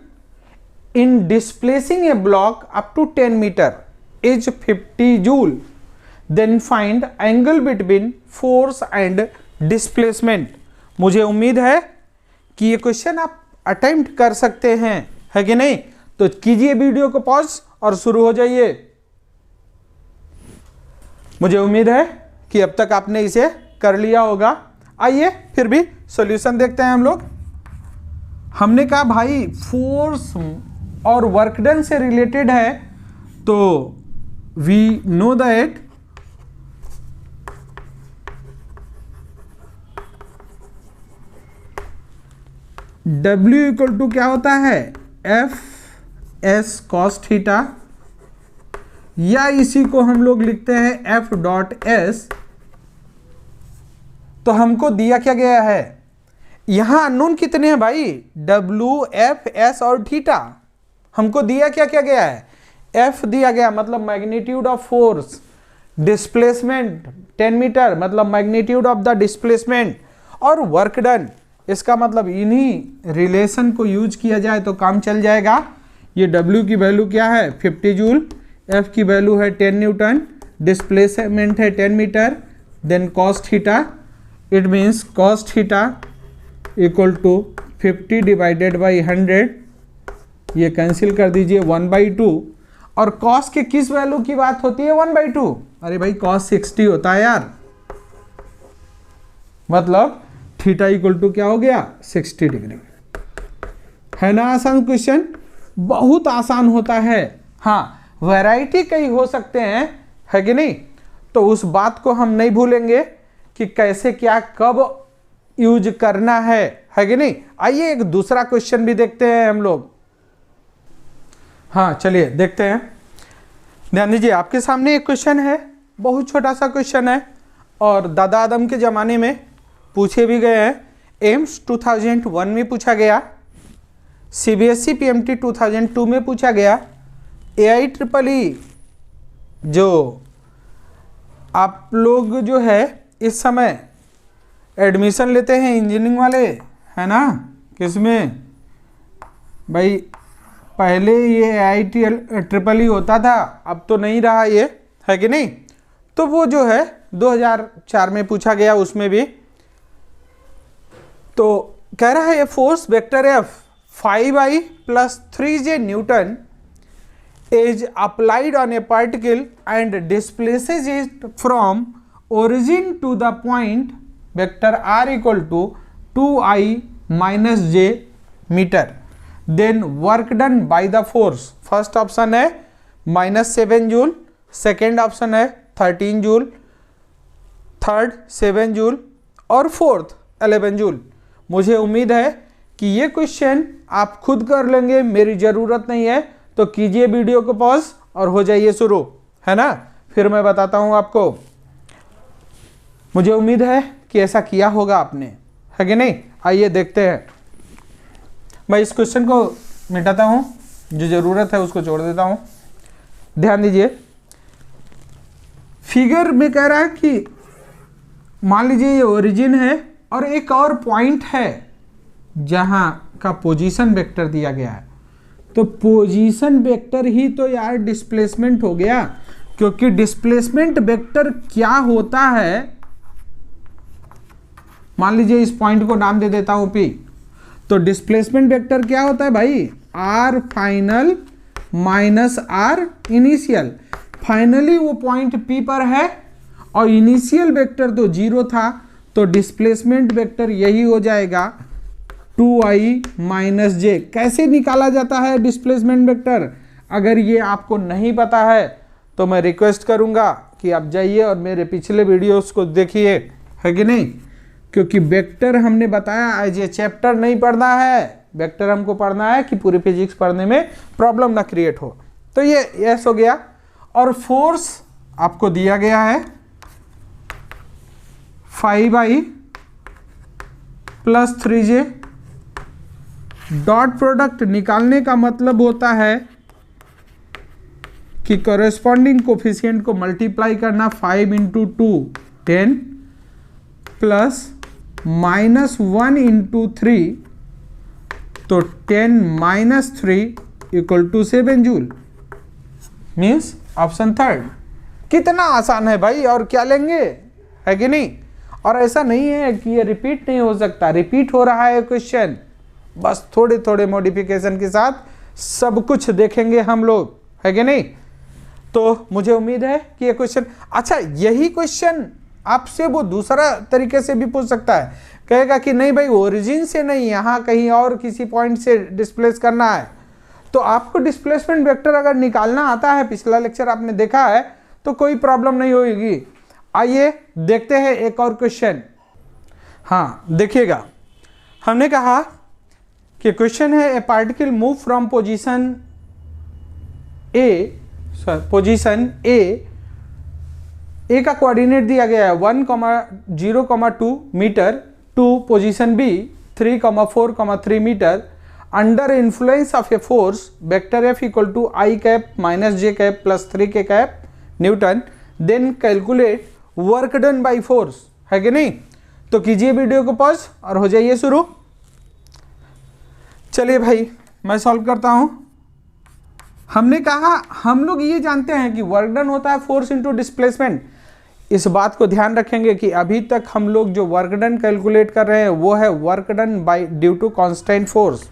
in displacing a block up to 10 meter is 50 joule, then find angle between force and displacement. मुझे उम्मीद है कि ये क्वेश्चन आप अटेम्प्ट कर सकते हैं, है कि नहीं। तो कीजिए वीडियो को पॉज और शुरू हो जाइए। मुझे उम्मीद है कि अब तक आपने इसे कर लिया होगा। आइए फिर भी सॉल्यूशन देखते हैं हम लोग। हमने कहा भाई फोर्स और वर्क डन से रिलेटेड है, तो we know that W equal to क्या होता है, एफ एस कॉस थीटा, या इसी को हम लोग लिखते हैं एफ डॉट एस। तो हमको दिया क्या गया है, यहां अननोन कितने हैं भाई, W, एफ, एस और थीटा। हमको दिया क्या क्या गया है, एफ दिया गया मतलब magnitude of force, displacement 10 meter मतलब मैग्नीट्यूड ऑफ द डिस्प्लेसमेंट, और वर्क डन, इसका मतलब इन्हीं रिलेशन को यूज किया जाए तो काम चल जाएगा। ये W की वैल्यू क्या है 50 जूल, F की वैल्यू है 10 न्यूटन, डिस्प्लेसमेंट है 10 meter, then cos theta, it means cos theta equal to 50 divided by 100, ये कैंसिल कर दीजिए 1/2। और कॉस के किस वैल्यू की बात होती है 1/2, अरे भाई कॉस 60 होता है यार, मतलब थीटा इक्वल टू क्या हो गया 60 डिग्री। है ना आसान क्वेश्चन, बहुत आसान होता है। हाँ वैरायटी कई हो सकते हैं, है कि नहीं, तो उस बात को हम नहीं भूलेंगे कि कैसे क्या कब यूज करना है कि नहीं। आइए एक दूसरा क्वेश्चन भी देखते हैं हम लोग। हाँ चलिए देखते हैं। ध्यान दीजिए, आपके सामने एक क्वेश्चन है, बहुत छोटा सा क्वेश्चन है और दादा आदम के ज़माने में पूछे भी गए हैं। एम्स 2001 में पूछा गया, CBSE PMT 2002 में पूछा गया, AIEEE जो आप लोग जो है इस समय एडमिशन लेते हैं इंजीनियरिंग वाले, है ना, किसमें भाई, पहले ये AIEEE होता था, अब तो नहीं रहा ये, है कि नहीं। तो वो जो है 2004 में पूछा गया, उसमें भी तो कह रहा है ये force vector F 5I + 3J Newton is applied on a particle and displaces it from origin to the point vector r equal to 2I - j meter. Then work done by the force, first option है -7 joule, second option है 13 joule, third 7 joule और fourth 11 joule. मुझे उम्मीद है कि ये question आप खुद कर लेंगे, मेरी ज़रूरत नहीं है, तो कीजिए वीडियो को पॉज और हो जाइए शुरू, है ना, फिर मैं बताता हूँ आपको। मुझे उम्मीद है कि ऐसा किया होगा आपने, है कि नहीं। आइए देखते हैं। मैं इस क्वेश्चन को मिटाता हूँ, जो ज़रूरत है उसको छोड़ देता हूँ। ध्यान दीजिए, फिगर में कह रहा है कि मान लीजिए ये ओरिजिन है और एक और पॉइंट है जहां का पोजीशन वेक्टर दिया गया है, तो पोजीशन वेक्टर ही तो यार डिस्प्लेसमेंट हो गया, क्योंकि डिस्प्लेसमेंट वेक्टर क्या होता है, मान लीजिए इस पॉइंट को नाम दे देता हूं P, तो डिस्प्लेसमेंट वेक्टर क्या होता है भाई, R final minus R initial. Finally वो पॉइंट P पर है और इनिशियल वेक्टर तो 0 था, तो डिस्प्लेसमेंट वेक्टर यही हो जाएगा 2I - j। कैसे निकाला जाता है डिस्प्लेसमेंट वेक्टर, अगर ये आपको नहीं पता है तो मैं रिक्वेस्ट करूंगा कि आप जाइए और मेरे पिछले वीडियोस को देखिए, है कि नहीं, क्योंकि वेक्टर हमने बताया एज ए चैप्टर नहीं पढ़ना है, वेक्टर हमको पढ़ना है कि पूरी फिजिक्स पढ़ने में प्रॉब्लम ना क्रिएट हो। तो ये यस हो गया। और फोर्स आपको दिया गया है 5I plus 3j। Dot product निकालने का मतलब होता है कि कॉरेस्पॉन्डिंग कोफिशिएंट को मल्टीप्लाई करना 5 इंटू 2 10 प्लस -1 इंटू 3 तो 10 minus 3 equal to 7 joule. Means option third. कितना आसान है भाई, और क्या लेंगे, है कि नहीं। और ऐसा नहीं है कि ये रिपीट नहीं हो सकता, रिपीट हो रहा है क्वेश्चन, बस थोड़े थोड़े मॉडिफिकेशन के साथ सब कुछ देखेंगे हम लोग, है कि नहीं। तो मुझे उम्मीद है कि ये क्वेश्चन, अच्छा यही क्वेश्चन आपसे वो दूसरा तरीके से भी पूछ सकता है, कहेगा कि नहीं भाई ओरिजिन से नहीं, यहाँ कहीं और किसी पॉइंट से डिस्प्लेस करना है। तो आपको डिस्प्लेसमेंट वेक्टर अगर निकालना आता है, पिछला लेक्चर आपने देखा है, तो कोई प्रॉब्लम नहीं होगी। आइए देखते हैं एक और क्वेश्चन। हाँ देखिएगा, हमने कहा कि क्वेश्चन है a particle move from position A का कोऑर्डिनेट दिया गया है 1,0,2 metre to position B 3,4,3 metre under influence of a force vector F equal to I cap minus J cap plus 3k cap newton, then calculate work done by force, है कि नहीं। तो कीजिए video को pause और हो जाइए शुरू। चलिए भाई मैं सॉल्व करता हूं। हमने कहा हम लोग ये जानते हैं कि वर्क डन होता है फोर्स इनटू डिस्प्लेसमेंट। इस बात को ध्यान रखेंगे कि अभी तक हम लोग जो वर्क डन कैलकुलेट कर रहे हैं वो है work done by due to constant force.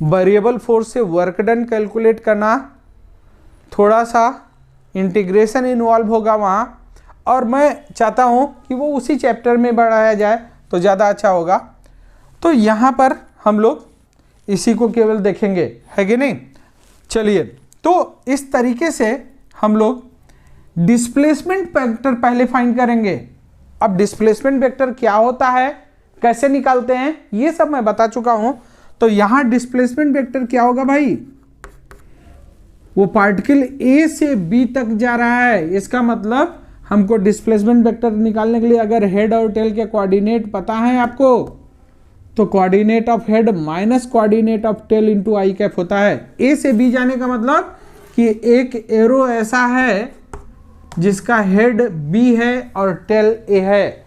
Variable force से वर्क डन कैलकुलेट करना थोड़ा सा इंटीग्रेशन इन्वॉल्व होगा वहाँ, और मैं चाहता हूँ कि वो उसी चैप्टर में बढ़ाया जाए तो ज़्यादा अच्छा होगा। तो यहाँ पर हम लोग इसी को केवल देखेंगे, है कि नहीं। चलिए, तो इस तरीके से हम लोग डिस्प्लेसमेंट वेक्टर पहले फाइंड करेंगे। अब डिस्प्लेसमेंट वेक्टर क्या होता है, कैसे निकालते हैं, ये सब मैं बता चुका हूं। तो यहां डिस्प्लेसमेंट वेक्टर क्या होगा भाई, वो पार्टिकल ए से बी तक जा रहा है, इसका मतलब हमको डिस्प्लेसमेंट वेक्टर निकालने के लिए अगर हेड और टेल के कोऑर्डिनेट पता है आपको, तो coordinate of head minus coordinate of tail into I cap होता है। ए से बी जाने का मतलब कि एक एरो ऐसा है जिसका हेड बी है और टेल ए है,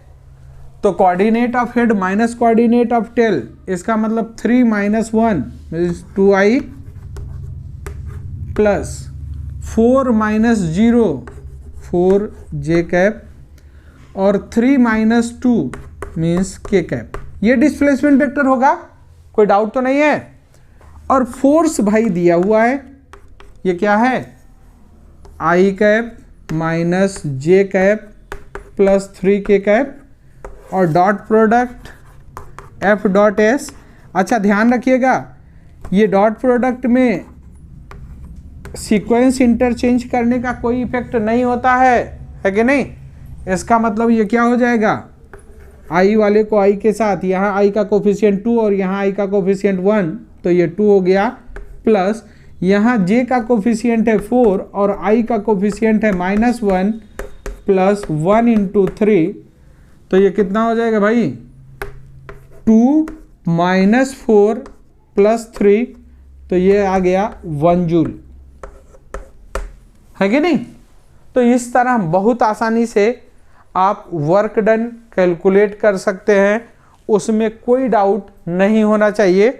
तो coordinate of head minus coordinate of tail, इसका मतलब 3 - 1 means 2i plus 4 - 0 4j cap और 3 - 2 मीन्स k कैप। ये डिस्प्लेसमेंट वेक्टर होगा, कोई डाउट तो नहीं है। और फोर्स भाई दिया हुआ है, ये क्या है, आई cap minus J cap plus 3k cap और dot product f dot s। अच्छा ध्यान रखिएगा, ये डॉट प्रोडक्ट में सीक्वेंस इंटरचेंज करने का कोई इफेक्ट नहीं होता है कि नहीं। इसका मतलब ये क्या हो जाएगा, आई वाले को आई के साथ, यहाँ आई का कोफिशिएंट 2 और यहाँ आई का कोफिशिएंट 1, तो ये 2 हो गया, प्लस यहाँ j का कोफिशिएंट है 4 और i का कोफिशिएंट है -1 प्लस 1 इंटू 3, तो ये कितना हो जाएगा भाई, 2 - 4 प्लस 3, तो ये आ गया 1 जूल, है कि नहीं। तो इस तरह बहुत आसानी से आप वर्क डन कैलकुलेट कर सकते हैं, उसमें कोई डाउट नहीं होना चाहिए।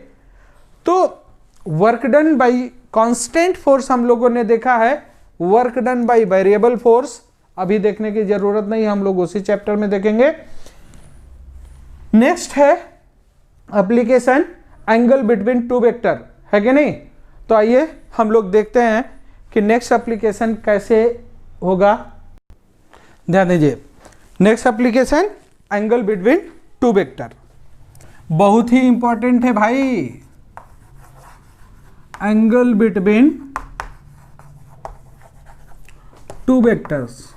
तो work done by constant force हम लोगों ने देखा है, work done by variable force अभी देखने की जरूरत नहीं, हम लोग उसी चैप्टर में देखेंगे। नेक्स्ट है application angle between to vector, है कि नहीं। तो आइए हम लोग देखते हैं कि नेक्स्ट एप्लीकेशन कैसे होगा। ध्यान दीजिए, next application angle between to vector, बहुत ही इंपॉर्टेंट है भाई। एंगल बिटवीन टू वेक्टर्स,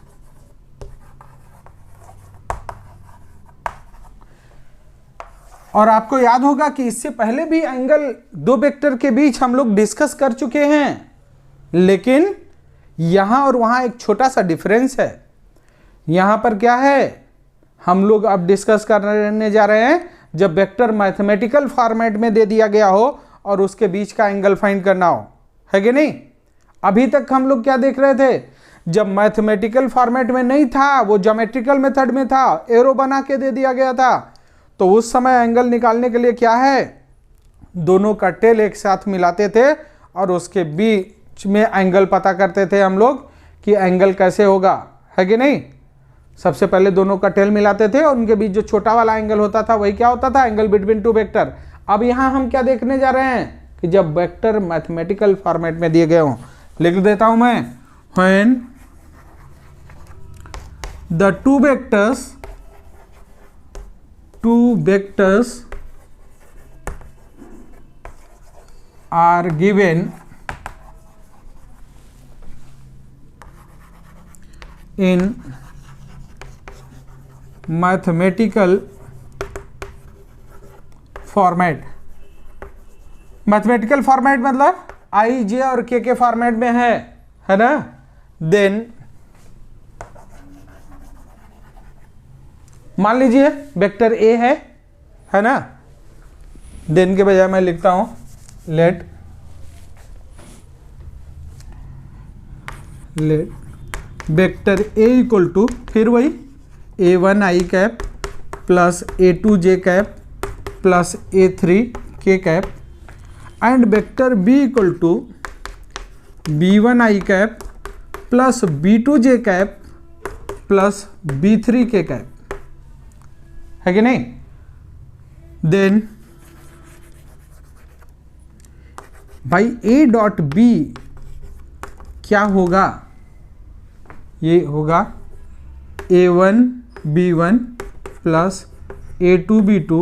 और आपको याद होगा कि इससे पहले भी एंगल दो वेक्टर के बीच हम लोग डिस्कस कर चुके हैं, लेकिन यहां और वहां एक छोटा सा डिफरेंस है। यहां पर क्या है, हम लोग अब डिस्कस करने जा रहे हैं जब वेक्टर मैथमेटिकल फॉर्मेट में दे दिया गया हो और उसके बीच का एंगल फाइंड करना हो, है कि नहीं। अभी तक हम लोग क्या देख रहे थे, जब मैथमेटिकल फॉर्मेट में नहीं था, वो ज्योमेट्रिकल मेथड में था, एरो बना के दे दिया गया था, तो उस समय एंगल निकालने के लिए क्या है, दोनों का टेल एक साथ मिलाते थे और उसके बीच में एंगल पता करते थे हम लोग कि एंगल कैसे होगा, है कि नहीं। सबसे पहले दोनों का टेल मिलाते थे और उनके बीच जो छोटा वाला एंगल होता था वही क्या होता था, एंगल बिटवीन टू वेक्टर। अब यहां हम क्या देखने जा रहे हैं कि जब वेक्टर मैथमेटिकल फॉर्मेट में दिए गए हों, लिख देता हूं मैं, when the two vectors are given in mathematical format। Mathematical format मतलब आई, जे और के फॉर्मेट में है ना। देन मान लीजिए वेक्टर ए है ना। देन के बजाय मैं लिखता हूं let vector A equal to, फिर वही a1 i cap plus a2 j cap plus a3 k cap and vector b equal to b1 i cap plus b2 j cap plus b3 k cap, है कि नहीं। Then भाई a dot b क्या होगा, ये होगा a1 b1 plus a2 b2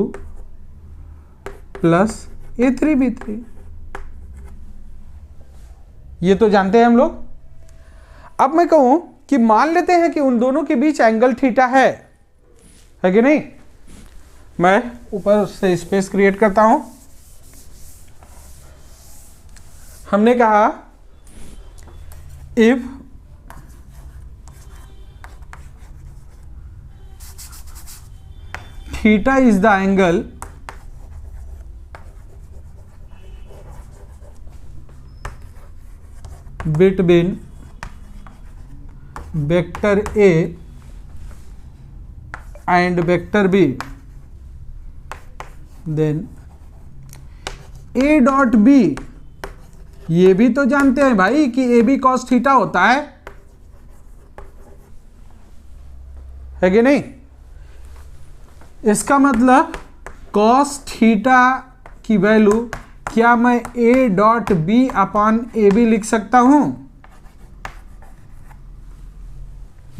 plus a3 b3। ये तो जानते हैं हम लोग। अब मैं कहूं कि मान लेते हैं कि उन दोनों के बीच एंगल थीटा है कि नहीं। मैं ऊपर से स्पेस क्रिएट करता हूं। हमने कहा if theta is the angle between vector A and vector B, then A dot B, ये भी तो जानते हैं भाई कि ए बी कॉस थीटा होता है कि नहीं। इसका मतलब कॉस थीटा की वैल्यू क्या मैं A dot B upon A B लिख सकता हूं,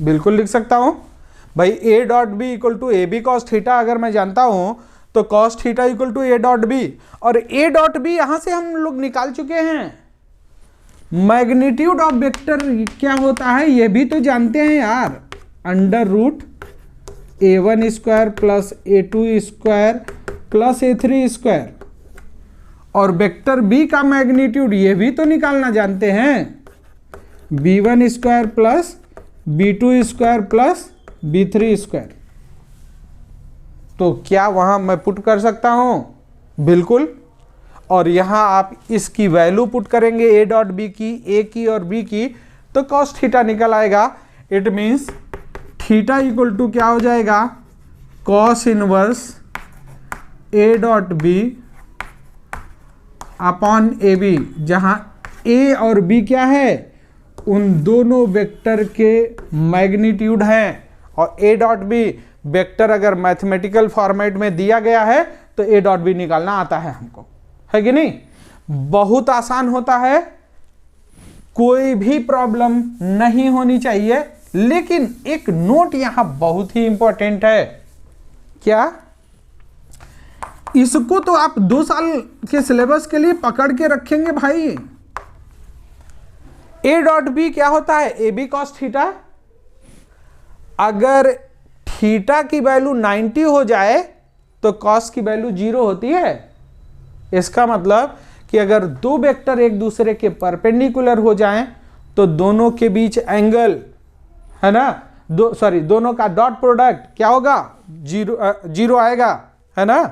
बिल्कुल लिख सकता हूं भाई। A dot B equal to A B cos theta अगर मैं जानता हूं तो cos theta equal to A dot B, और ए डॉट बी यहां से हम लोग निकाल चुके हैं। मैग्नीट्यूड ऑफ वेक्टर क्या होता है ये भी तो जानते हैं यार, under root a1 square plus a2 square plus a3 square. और वेक्टर b का मैग्नीट्यूड ये भी तो निकालना जानते हैं, b1 square plus b2 square plus b3 square. तो क्या वहां मैं पुट कर सकता हूं, बिल्कुल। और यहां आप इसकी वैल्यू पुट करेंगे ए डॉट बी की, ए की और बी की, तो कॉस थीटा निकल आएगा। It means theta equal to क्या हो जाएगा, cos inverse A dot B upon A B, जहां ए और बी क्या है, उन दोनों वेक्टर के मैग्नीट्यूड हैं। और ए डॉट बी वेक्टर अगर मैथमेटिकल फॉर्मेट में दिया गया है तो ए डॉट बी निकालना आता है हमको, है कि नहीं। बहुत आसान होता है, कोई भी प्रॉब्लम नहीं होनी चाहिए। लेकिन एक नोट यहां बहुत ही इंपॉर्टेंट है, क्या, इसको तो आप 2 साल के सिलेबस के लिए पकड़ के रखेंगे भाई। ए डॉट बी क्या होता है, ए बी कॉस थीटा। अगर थीटा की वैल्यू 90 हो जाए तो कॉस की वैल्यू 0 होती है। इसका मतलब कि अगर दो वेक्टर एक दूसरे के परपेंडिकुलर हो जाएं तो दोनों के बीच एंगल, है ना, दोनों का डॉट प्रोडक्ट क्या होगा, जीरो आएगा, है ना।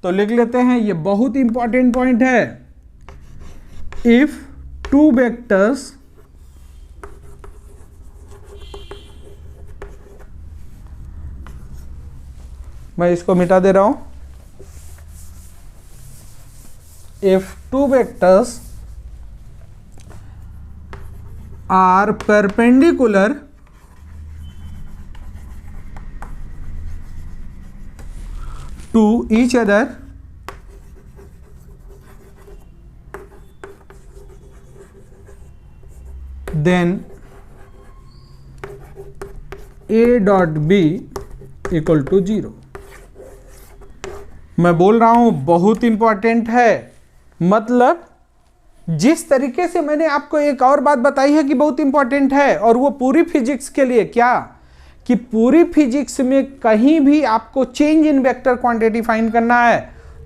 तो लिख लेते हैं, ये बहुत इंपॉर्टेंट पॉइंट है। इफ टू वेक्टर्स मैं इसको मिटा दे रहा हूं। If two vectors are perpendicular to each other, then A dot B equal to 0। मैं बोल रहा हूं बहुत इंपॉर्टेंट है। मतलब जिस तरीके से मैंने आपको एक और बात बताई है कि बहुत इंपॉर्टेंट है, और वो पूरी फिजिक्स के लिए, क्या कि पूरी फिजिक्स में कहीं भी आपको change in vector quantity find करना है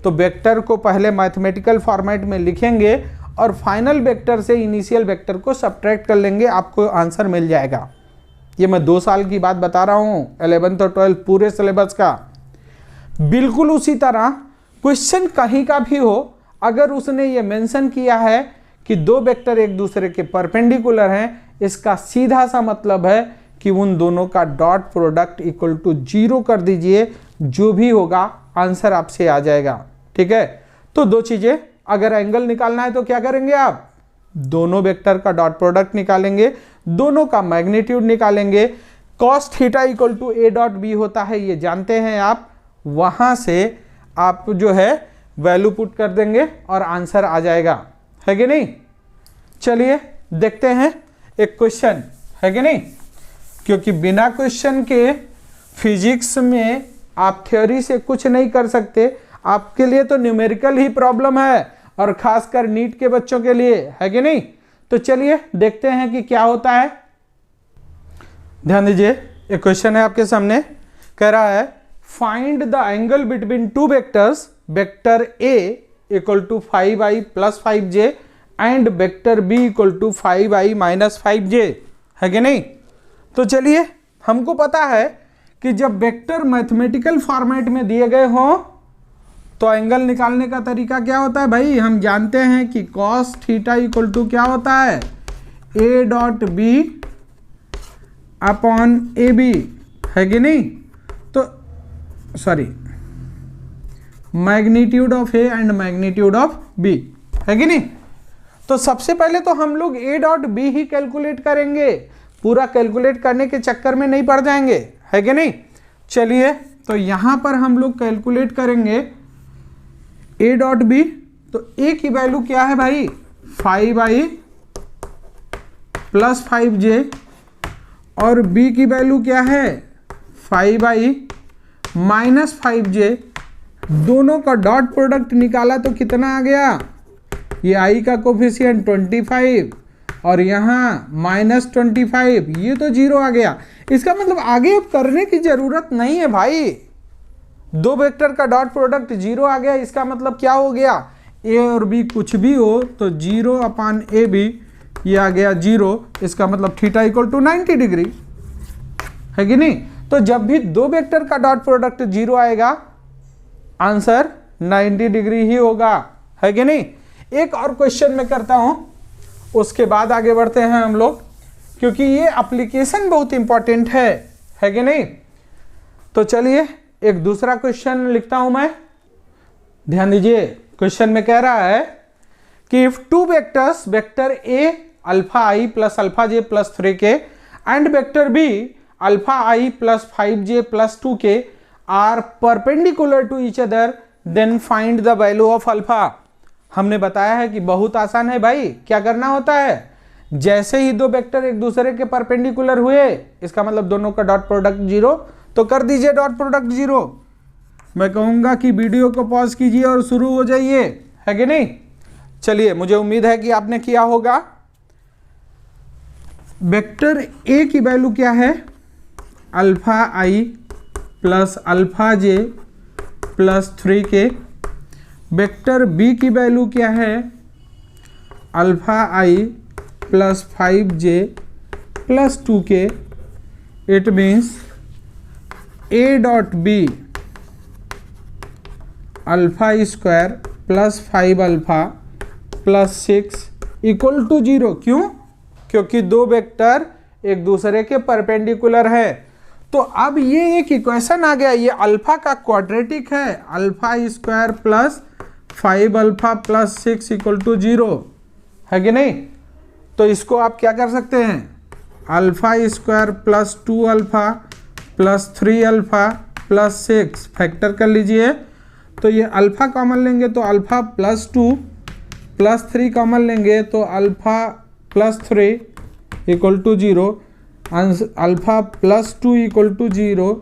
तो वेक्टर को पहले मैथमेटिकल फॉर्मेट में लिखेंगे और फाइनल वेक्टर से इनिशियल वेक्टर को सब्ट्रैक्ट कर लेंगे, आपको आंसर मिल जाएगा। ये मैं 2 साल की बात बता रहा हूँ, 11th और 12th पूरे सिलेबस का। बिल्कुल उसी तरह क्वेश्चन कहीं का भी हो, अगर उसने ये मेंशन किया है कि 2 वेक्टर एक दूसरे के परपेंडिकुलर हैं, इसका सीधा सा मतलब है कि उन दोनों का डॉट प्रोडक्ट इक्वल टू 0 कर दीजिए, जो भी होगा आंसर आपसे आ जाएगा। ठीक है, तो 2 चीजें, अगर एंगल निकालना है तो क्या करेंगे आप, दोनों वेक्टर का डॉट प्रोडक्ट निकालेंगे, दोनों का मैग्नीट्यूड निकालेंगे। Cos theta equal to A dot B होता है, ये जानते हैं आप, वहां से आप जो है वैल्यू पुट कर देंगे और आंसर आ जाएगा, है कि नहीं। चलिए देखते हैं एक क्वेश्चन, है कि नहीं, क्योंकि बिना क्वेश्चन के फिजिक्स में आप थ्योरी से कुछ नहीं कर सकते। आपके लिए तो न्यूमेरिकल ही प्रॉब्लम है, और खासकर नीट के बच्चों के लिए, है कि नहीं। तो चलिए देखते हैं कि क्या होता है। ध्यान दीजिए, एक क्वेश्चन है आपके सामने, कह रहा है find the angle between two vectors, vector A equal to 5i plus 5j and vector B equal to 5i minus 5j, है कि नहीं। तो चलिए, हमको पता है कि जब वेक्टर मैथमेटिकल फॉर्मेट में दिए गए हों तो एंगल निकालने का तरीका क्या होता है भाई, हम जानते हैं कि कॉस थीटा इक्वल टू क्या होता है, ए डॉट बी अपॉन ए बी, है कि नहीं। तो sorry, magnitude of A and magnitude of B, है कि नहीं। तो सबसे पहले तो हम लोग ए डॉट बी ही कैलकुलेट करेंगे, पूरा कैलकुलेट करने के चक्कर में नहीं पड़ जाएंगे, है कि नहीं। चलिए, तो यहां पर हम लोग कैलकुलेट करेंगे ए डॉट बी। तो ए की वैल्यू क्या है भाई, 5i प्लस 5j, और बी की वैल्यू क्या है, 5i माइनस 5j। दोनों का डॉट प्रोडक्ट निकाला तो कितना आ गया, ये i का कोफिशिएंट 25 और यहाँ माइनस 25, ये तो 0 आ गया। इसका मतलब आगे अब करने की जरूरत नहीं है भाई, 2 वेक्टर का डॉट प्रोडक्ट 0 आ गया, इसका मतलब क्या हो गया, ए और बी कुछ भी हो तो 0 अपान ए बी, ये आ गया 0। इसका मतलब थीटा इक्वल टू 90 डिग्री, है कि नहीं। तो जब भी 2 वेक्टर का डॉट प्रोडक्ट 0 आएगा, आंसर 90 डिग्री ही होगा, है कि नहीं। एक और क्वेश्चन मैं करता हूं, उसके बाद आगे बढ़ते हैं हम लोग, क्योंकि ये एप्लीकेशन बहुत इंपॉर्टेंट है कि नहीं। तो चलिए एक दूसरा क्वेश्चन लिखता हूं मैं, ध्यान दीजिए। क्वेश्चन में कह रहा है कि if two vectors, vector A alpha I plus alpha J plus 3k and vector B alpha I plus 5j plus 2k are perpendicular to each other, then find the value of alpha. हमने बताया है कि बहुत आसान है भाई, क्या करना होता है, जैसे ही 2 वेक्टर एक दूसरे के परपेंडिकुलर हुए, इसका मतलब दोनों का डॉट प्रोडक्ट 0, तो कर दीजिए डॉट प्रोडक्ट 0। मैं कहूंगा कि वीडियो को पॉज कीजिए और शुरू हो जाइए, है कि नहीं। चलिए, मुझे उम्मीद है कि आपने किया होगा। वेक्टर ए की वैल्यू क्या है, alpha I plus alpha J plus 3k। Vector B की वैल्यू क्या है, alpha I plus 5j plus 2k। It means A dot B alpha square plus 5 alpha plus 6 equal to 0। क्यों? क्योंकि दो vector एक दूसरे के परपेंडिकुलर है। तो अब ये एक इक्वेशन आ गया, ये अल्फा का क्वाड्रेटिक है, alpha square plus 5 alpha plus 6 equal to 0 है कि नहीं? तो इसको आप क्या कर सकते हैं, alpha square plus 2 alpha plus 3 alpha plus 6 factor कर लीजिए। तो ये अल्फा कॉमन लेंगे तो अल्फा प्लस 2 प्लस 3 कॉमन लेंगे तो alpha plus 3 equal to 0, alpha plus 2 equal to 0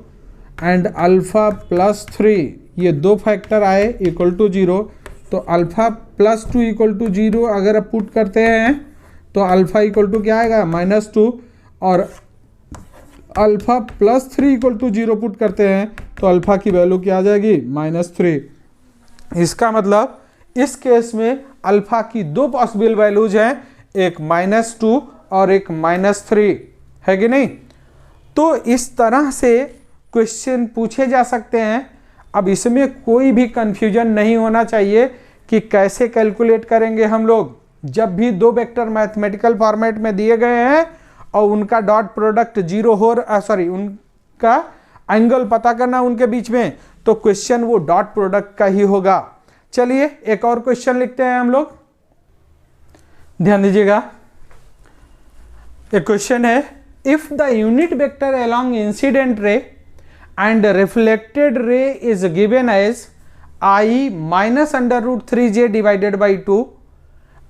and alpha plus 3, ये दो फैक्टर आए इक्वल टू 0। तो अल्फा प्लस 2 इक्वल टू 0 अगर आप पुट करते हैं तो अल्फा इक्वल टू क्या आएगा, -2, और alpha plus 3 equal to 0 put करते हैं तो अल्फा की वैल्यू क्या आ जाएगी, -3। इसका मतलब इस केस में अल्फा की दो पॉसिबल वैल्यूज हैं, एक -2 और एक -3, है कि नहीं? तो इस तरह से क्वेश्चन पूछे जा सकते हैं। अब इसमें कोई भी कंफ्यूजन नहीं होना चाहिए कि कैसे कैलकुलेट करेंगे हम लोग। जब भी दो वेक्टर मैथमेटिकल फॉर्मेट में दिए गए हैं और उनका डॉट प्रोडक्ट 0 हो, उनका एंगल पता करना उनके बीच में, तो क्वेश्चन वो डॉट प्रोडक्ट का ही होगा। चलिए एक और क्वेश्चन लिखते हैं हम लोग, ध्यान दीजिएगा। एक क्वेश्चन है, if the unit vector along incident ray and reflected ray is given as I minus under root 3j divided by 2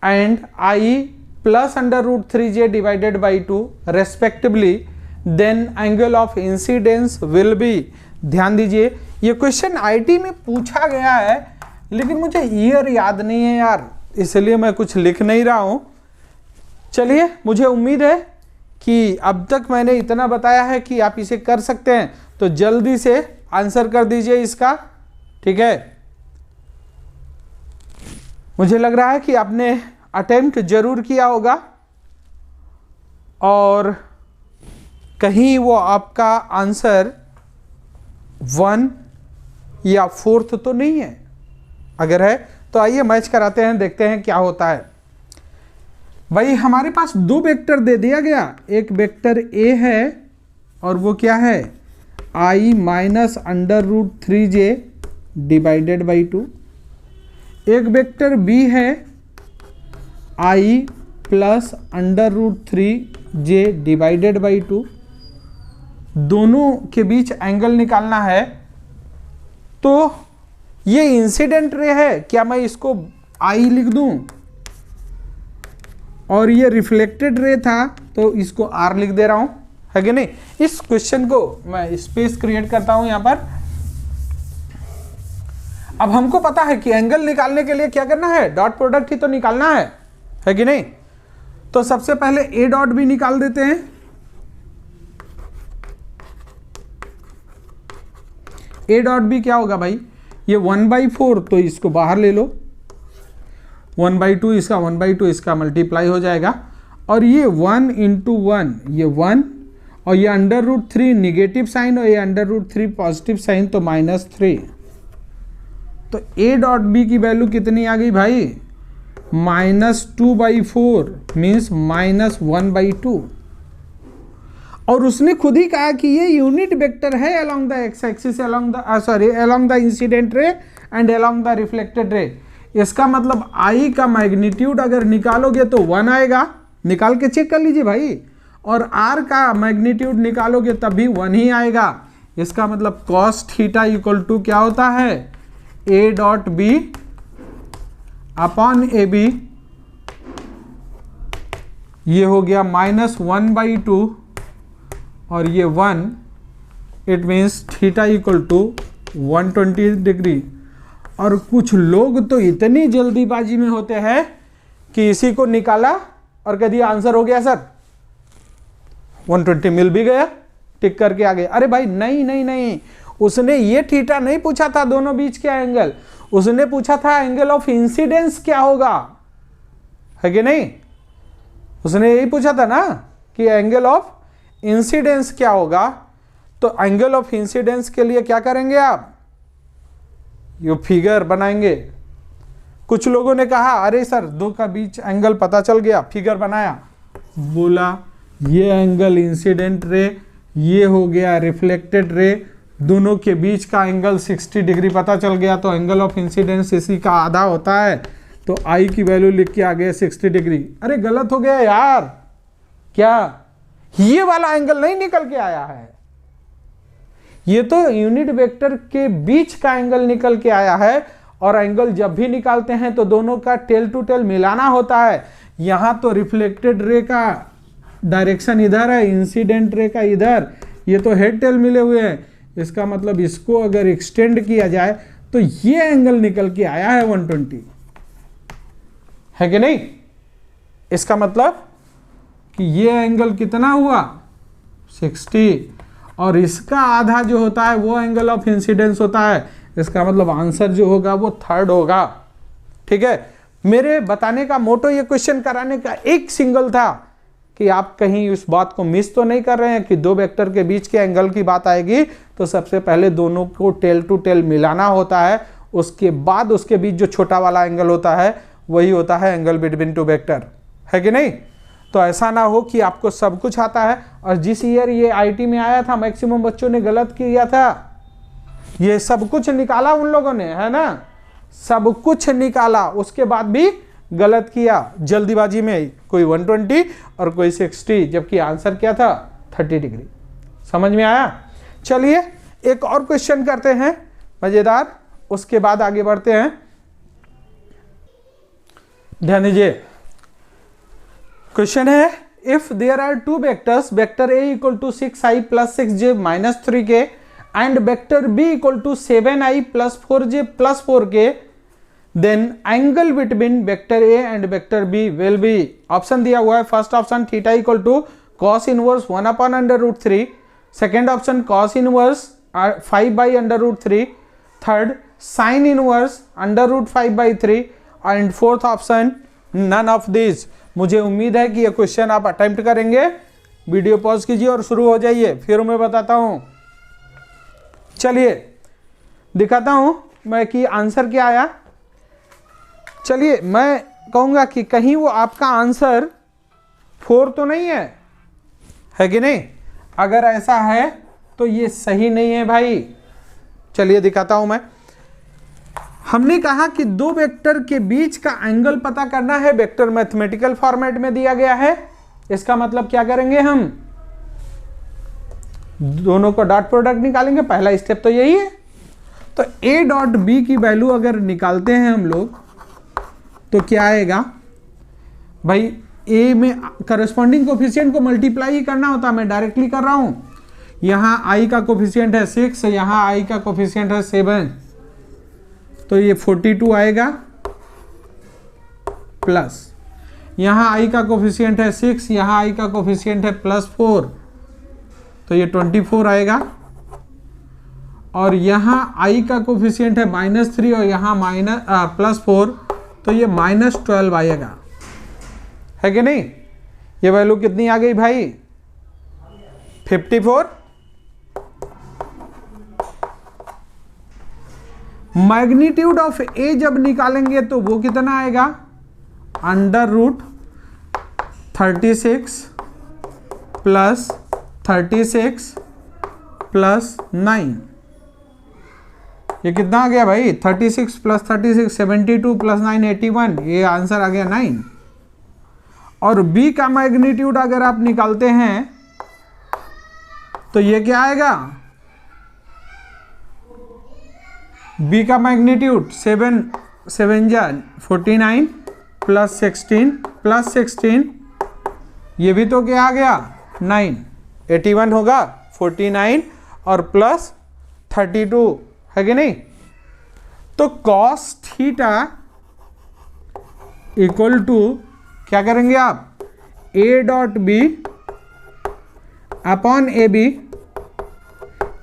and I plus under root 3j divided by 2 respectively, then angle of incidence will be। ध्यान दीजिए, ये question IT में पूछा गया है लेकिन मुझे year याद नहीं है यार, इसलिए मैं कुछ लिख नहीं रहा हूं। चलिए, मुझे उम्मीद है कि अब तक मैंने इतना बताया है कि आप इसे कर सकते हैं, तो जल्दी से आंसर कर दीजिए इसका, ठीक है? मुझे लग रहा है कि आपने अटेम्प्ट जरूर किया होगा और कहीं वो आपका आंसर 1 या 4th तो नहीं है। अगर है तो आइए मैच कराते हैं, देखते हैं क्या होता है। भाई हमारे पास दो वेक्टर दे दिया गया, एक वेक्टर ए है और वो क्या है, I minus under root 3j divided by 2। एक वेक्टर बी है I plus under root 3j divided by 2। दोनों के बीच एंगल निकालना है। तो ये इंसिडेंट रे है, क्या मैं इसको I लिख दूं? और ये रिफ्लेक्टेड रे था तो इसको R लिख दे रहा हूं, है कि नहीं? इस क्वेश्चन को मैं स्पेस क्रिएट करता हूं यहां पर। अब हमको पता है कि एंगल निकालने के लिए क्या करना है, डॉट प्रोडक्ट ही तो निकालना है कि नहीं? तो सबसे पहले ए डॉट भी निकाल देते हैं। ए डॉट भी क्या होगा भाई, ये 1/4, तो इसको बाहर ले लो, 1/2 इसका 1/2 इसका मल्टीप्लाई हो जाएगा, और ये 1 × 1 ये 1, और ये अंडर रूट 3 निगेटिव साइन और ये अंडर रूट 3 पॉजिटिव साइन, तो -3। तो ए डॉट बी की वैल्यू कितनी आ गई भाई, -2/4 मीन्स -1/2। और उसने खुद ही कहा कि ये यूनिट वेक्टर है along the X axis, along the incident ray and along the reflected ray. इसका मतलब आई का मैग्नीट्यूड अगर निकालोगे तो 1 आएगा, निकाल के चेक कर लीजिए भाई, और आर का मैग्नीट्यूड निकालोगे तब भी 1 ही आएगा। इसका मतलब cos थीटा इक्वल टू क्या होता है, ए डॉट बी अपॉन ए बी, ये हो गया -1/2 और ये 1, it means theta equal to 120 degree. और कुछ लोग तो इतनी जल्दीबाजी में होते हैं कि इसी को निकाला और कह दिया आंसर हो गया सर, 120 मिल भी गया, टिक करके आ गए। अरे भाई नहीं नहीं नहीं, उसने ये थीटा नहीं पूछा था दोनों बीच का एंगल, उसने पूछा था एंगल ऑफ इंसिडेंस क्या होगा, है कि नहीं? उसने यही पूछा था ना कि एंगल ऑफ इंसिडेंस क्या होगा। तो एंगल ऑफ इंसिडेंस के लिए क्या करेंगे आप, ये फिगर बनाएंगे। कुछ लोगों ने कहा अरे सर दो का बीच एंगल पता चल गया, फिगर बनाया, बोला ये एंगल इंसिडेंट रे, ये हो गया रिफ्लेक्टेड रे, दोनों के बीच का एंगल 60 डिग्री पता चल गया, तो एंगल ऑफ इंसिडेंस इसी का आधा होता है, तो आई की वैल्यू लिख के आ गया 60 डिग्री। अरे गलत हो गया यार, क्या ये वाला एंगल नहीं निकल के आया है, ये तो यूनिट वेक्टर के बीच का एंगल निकल के आया है। और एंगल जब भी निकालते हैं तो दोनों का टेल टू टेल मिलाना होता है। यहां तो रिफ्लेक्टेड रे का डायरेक्शन इधर है, इंसिडेंट रे का इधर, ये तो हेड टेल मिले हुए हैं, इसका मतलब इसको अगर एक्सटेंड किया जाए तो ये एंगल निकल के आया है 120, है कि नहीं। इसका मतलब कि ये एंगल कितना हुआ 60, और इसका आधा जो होता है वो एंगल ऑफ इंसिडेंस होता है। इसका मतलब आंसर जो होगा वो थर्ड होगा। ठीक है, मेरे बताने का मोटो ये क्वेश्चन कराने का एक सिंगल था कि आप कहीं उस बात को मिस तो नहीं कर रहे हैं कि दो वेक्टर के बीच के एंगल की बात आएगी तो सबसे पहले दोनों को टेल टू टेल मिलाना होता है, उसके बाद उसके बीच जो छोटा वाला एंगल होता है वही होता है एंगल बिटवीन टू वेक्टर, है कि नहीं। तो ऐसा ना हो कि आपको सब कुछ आता है, और जिस ईयर ये आईटी में आया था मैक्सिमम बच्चों ने गलत किया था, ये सब कुछ निकाला उन लोगों ने, है ना, सब कुछ निकाला, उसके बाद भी गलत किया जल्दीबाजी में, कोई 120 और कोई 60, जबकि आंसर क्या था 30 डिग्री। समझ में आया। चलिए एक और क्वेश्चन करते हैं मजेदार, उसके बाद आगे बढ़ते हैं। ध्यान दीजिए, क्वेश्चन है if there are two vectors, vector A equal to 6i plus 6j minus 3k and vector B equal to 7i plus 4j plus 4k, then angle between vector A and vector b will be. Option दिया हुआ है, first option theta equal to cos inverse 1/√3, second option cos inverse 5/√3, third sine inverse √5/3 and fourth option none of this. मुझे उम्मीद है कि ये question आप attempt करेंगे। वीडियो पॉज कीजिए और शुरू हो जाइए, फिर मैं बताता हूं। चलिए दिखाता हूं मैं कि आंसर क्या आया। चलिए मैं कहूंगा कि कहीं वो आपका आंसर 4 तो नहीं है कि नहीं। अगर ऐसा है तो ये सही नहीं है भाई। चलिए दिखाता हूं मैं। हमने कहा कि दो वेक्टर के बीच का एंगल पता करना है, वेक्टर मैथमेटिकल फॉर्मेट में दिया गया है। इसका मतलब क्या करेंगे, हम दोनों को डॉट प्रोडक्ट निकालेंगे, पहला स्टेप तो यही है। तो a डॉट बी की वैल्यू अगर निकालते हैं हम लोग तो क्या आएगा भाई, a में करस्पॉन्डिंग कोफिशिएंट को मल्टीप्लाई ही करना होता है, मैं डायरेक्टली कर रहा हूं। यहां i का कोफिशिएंट है 6, यहां i का कोफिशिएंट है 7, तो ये 42 आएगा, प्लस यहां i का कोफिशिएंट है 6, यहां i का कोफिशिएंट है +4, तो ये 24 आएगा, और यहां i का कोफिशिएंट है -3 और यहां +4, तो ये -12 आएगा, है कि नहीं। ये वैल्यू कितनी आ गई भाई, 54। मैग्नीट्यूड ऑफ ए जब निकालेंगे तो वो कितना आएगा, √36 प्लस 36 प्लस 9, ये कितना आ गया भाई, 36 प्लस 36 72 प्लस 9 81, ये आंसर आ गया 9। और b का मैग्नीट्यूड अगर आप निकालते हैं तो ये क्या आएगा, b का मैग्नीट्यूड 7 49 प्लस 16 प्लस 16, ये भी तो क्या आ गया 9, 81 होगा, 49 और प्लस 32, है कि नहीं। तो cos थीटा इक्वल टू क्या करेंगे आप, a dot B upon A b.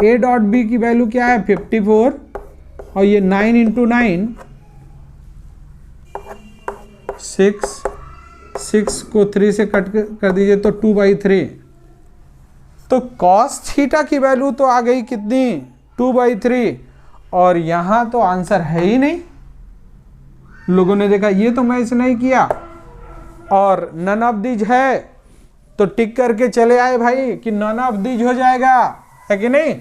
a dot b की वैल्यू क्या है 54, और ये 9 इंटू 9 6 को 3 से कट कर दीजिए तो 2/3। तो cos थीटा की वैल्यू तो आ गई कितनी 2/3, और यहाँ तो आंसर है ही नहीं। लोगों ने देखा ये तो मैच नहीं किया, और नन ऑफ दीज है तो टिक करके चले आए भाई कि नन ऑफ दीज हो जाएगा, है कि नहीं।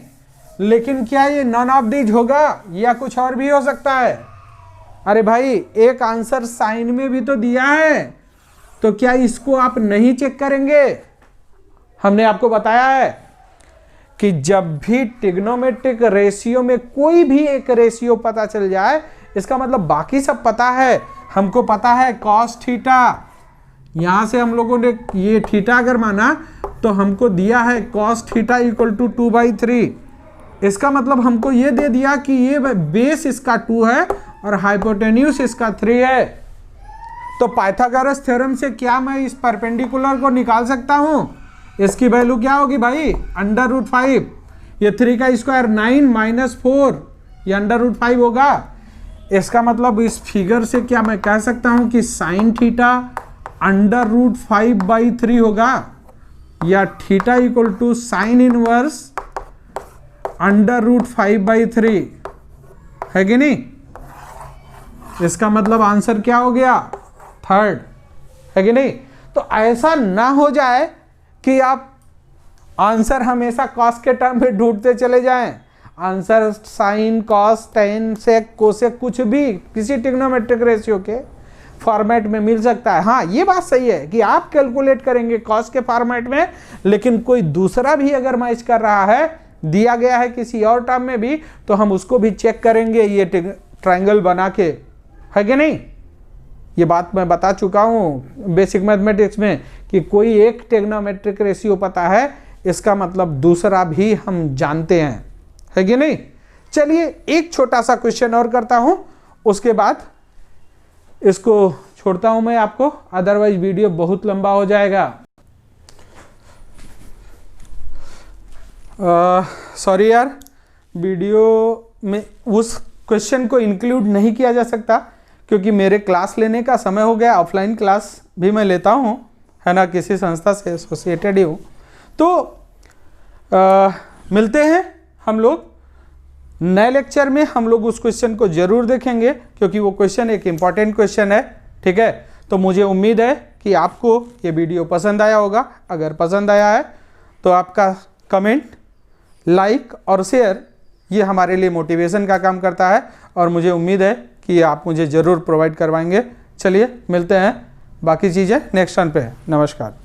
लेकिन क्या ये नन ऑफ दीज होगा या कुछ और भी हो सकता है? अरे भाई एक आंसर साइन में भी तो दिया है, तो क्या इसको आप नहीं चेक करेंगे? हमने आपको बताया है कि जब भी ट्रिग्नोमेट्रिक रेशियो में कोई भी एक रेशियो पता चल जाए, इसका मतलब बाकी सब पता है। हमको पता है कॉस थीटा, यहां से हम लोगों ने ये थीटा अगर माना तो हमको दिया है कॉस थीटा इक्वल टू 2/3। इसका मतलब हमको ये दे दिया कि ये बेस इसका 2 है और हाइपोटेन्यूज इसका 3 है। तो पाइथागोरस थ्योरम से क्या मैं इस परपेंडिकुलर को निकाल सकता हूं? इसकी वैल्यू क्या होगी भाई? √5। ये 3 का स्क्वायर 9 - 4, ये √5 होगा। इसका मतलब इस फिगर से क्या मैं कह सकता हूं कि साइन थीटा √5/3 होगा, या theta equal to sine inverse √5/3, है कि नहीं। इसका मतलब आंसर क्या हो गया? 3rd, है कि नहीं। तो ऐसा ना हो जाए कि आप आंसर हमेशा कॉस के टर्म में ढूंढते चले जाएं। आंसर साइन, कॉस, टेन, सेक, कोसेक कुछ भी किसी ट्रिग्नोमेट्रिक रेशियो के फॉर्मेट में मिल सकता है। हाँ ये बात सही है कि आप कैलकुलेट करेंगे कॉस के फॉर्मेट में, लेकिन कोई दूसरा भी अगर मैच कर रहा है, दिया गया है किसी और टर्म में भी, तो हम उसको भी चेक करेंगे ये ट्रायंगल बना के, है कि नहीं। ये बात मैं बता चुका हूँ बेसिक मैथमेटिक्स में कि कोई एक ट्रिग्नोमेट्रिक रेशियो पता है, इसका मतलब दूसरा भी हम जानते हैं, है कि नहीं। चलिए एक छोटा सा क्वेश्चन और करता हूं, उसके बाद इसको छोड़ता हूं मैं आपको, अदरवाइज वीडियो बहुत लंबा हो जाएगा। सॉरी यार, वीडियो में उस क्वेश्चन को इंक्लूड नहीं किया जा सकता क्योंकि मेरे क्लास लेने का समय हो गया। ऑफलाइन क्लास भी मैं लेता हूं, है ना, किसी संस्था से एसोसिएटेड ही हूँ। तो मिलते हैं हम लोग नए लेक्चर में। हम लोग उस क्वेश्चन को जरूर देखेंगे क्योंकि वो क्वेश्चन एक इम्पॉर्टेंट क्वेश्चन है, ठीक है। तो मुझे उम्मीद है कि आपको ये वीडियो पसंद आया होगा। अगर पसंद आया है तो आपका कमेंट, लाइक और शेयर ये हमारे लिए मोटिवेशन का काम करता है, और मुझे उम्मीद है कि आप मुझे ज़रूर प्रोवाइड करवाएंगे। चलिए मिलते हैं, बाकी चीज़ें नेक्स्ट टर्न पे है। नमस्कार।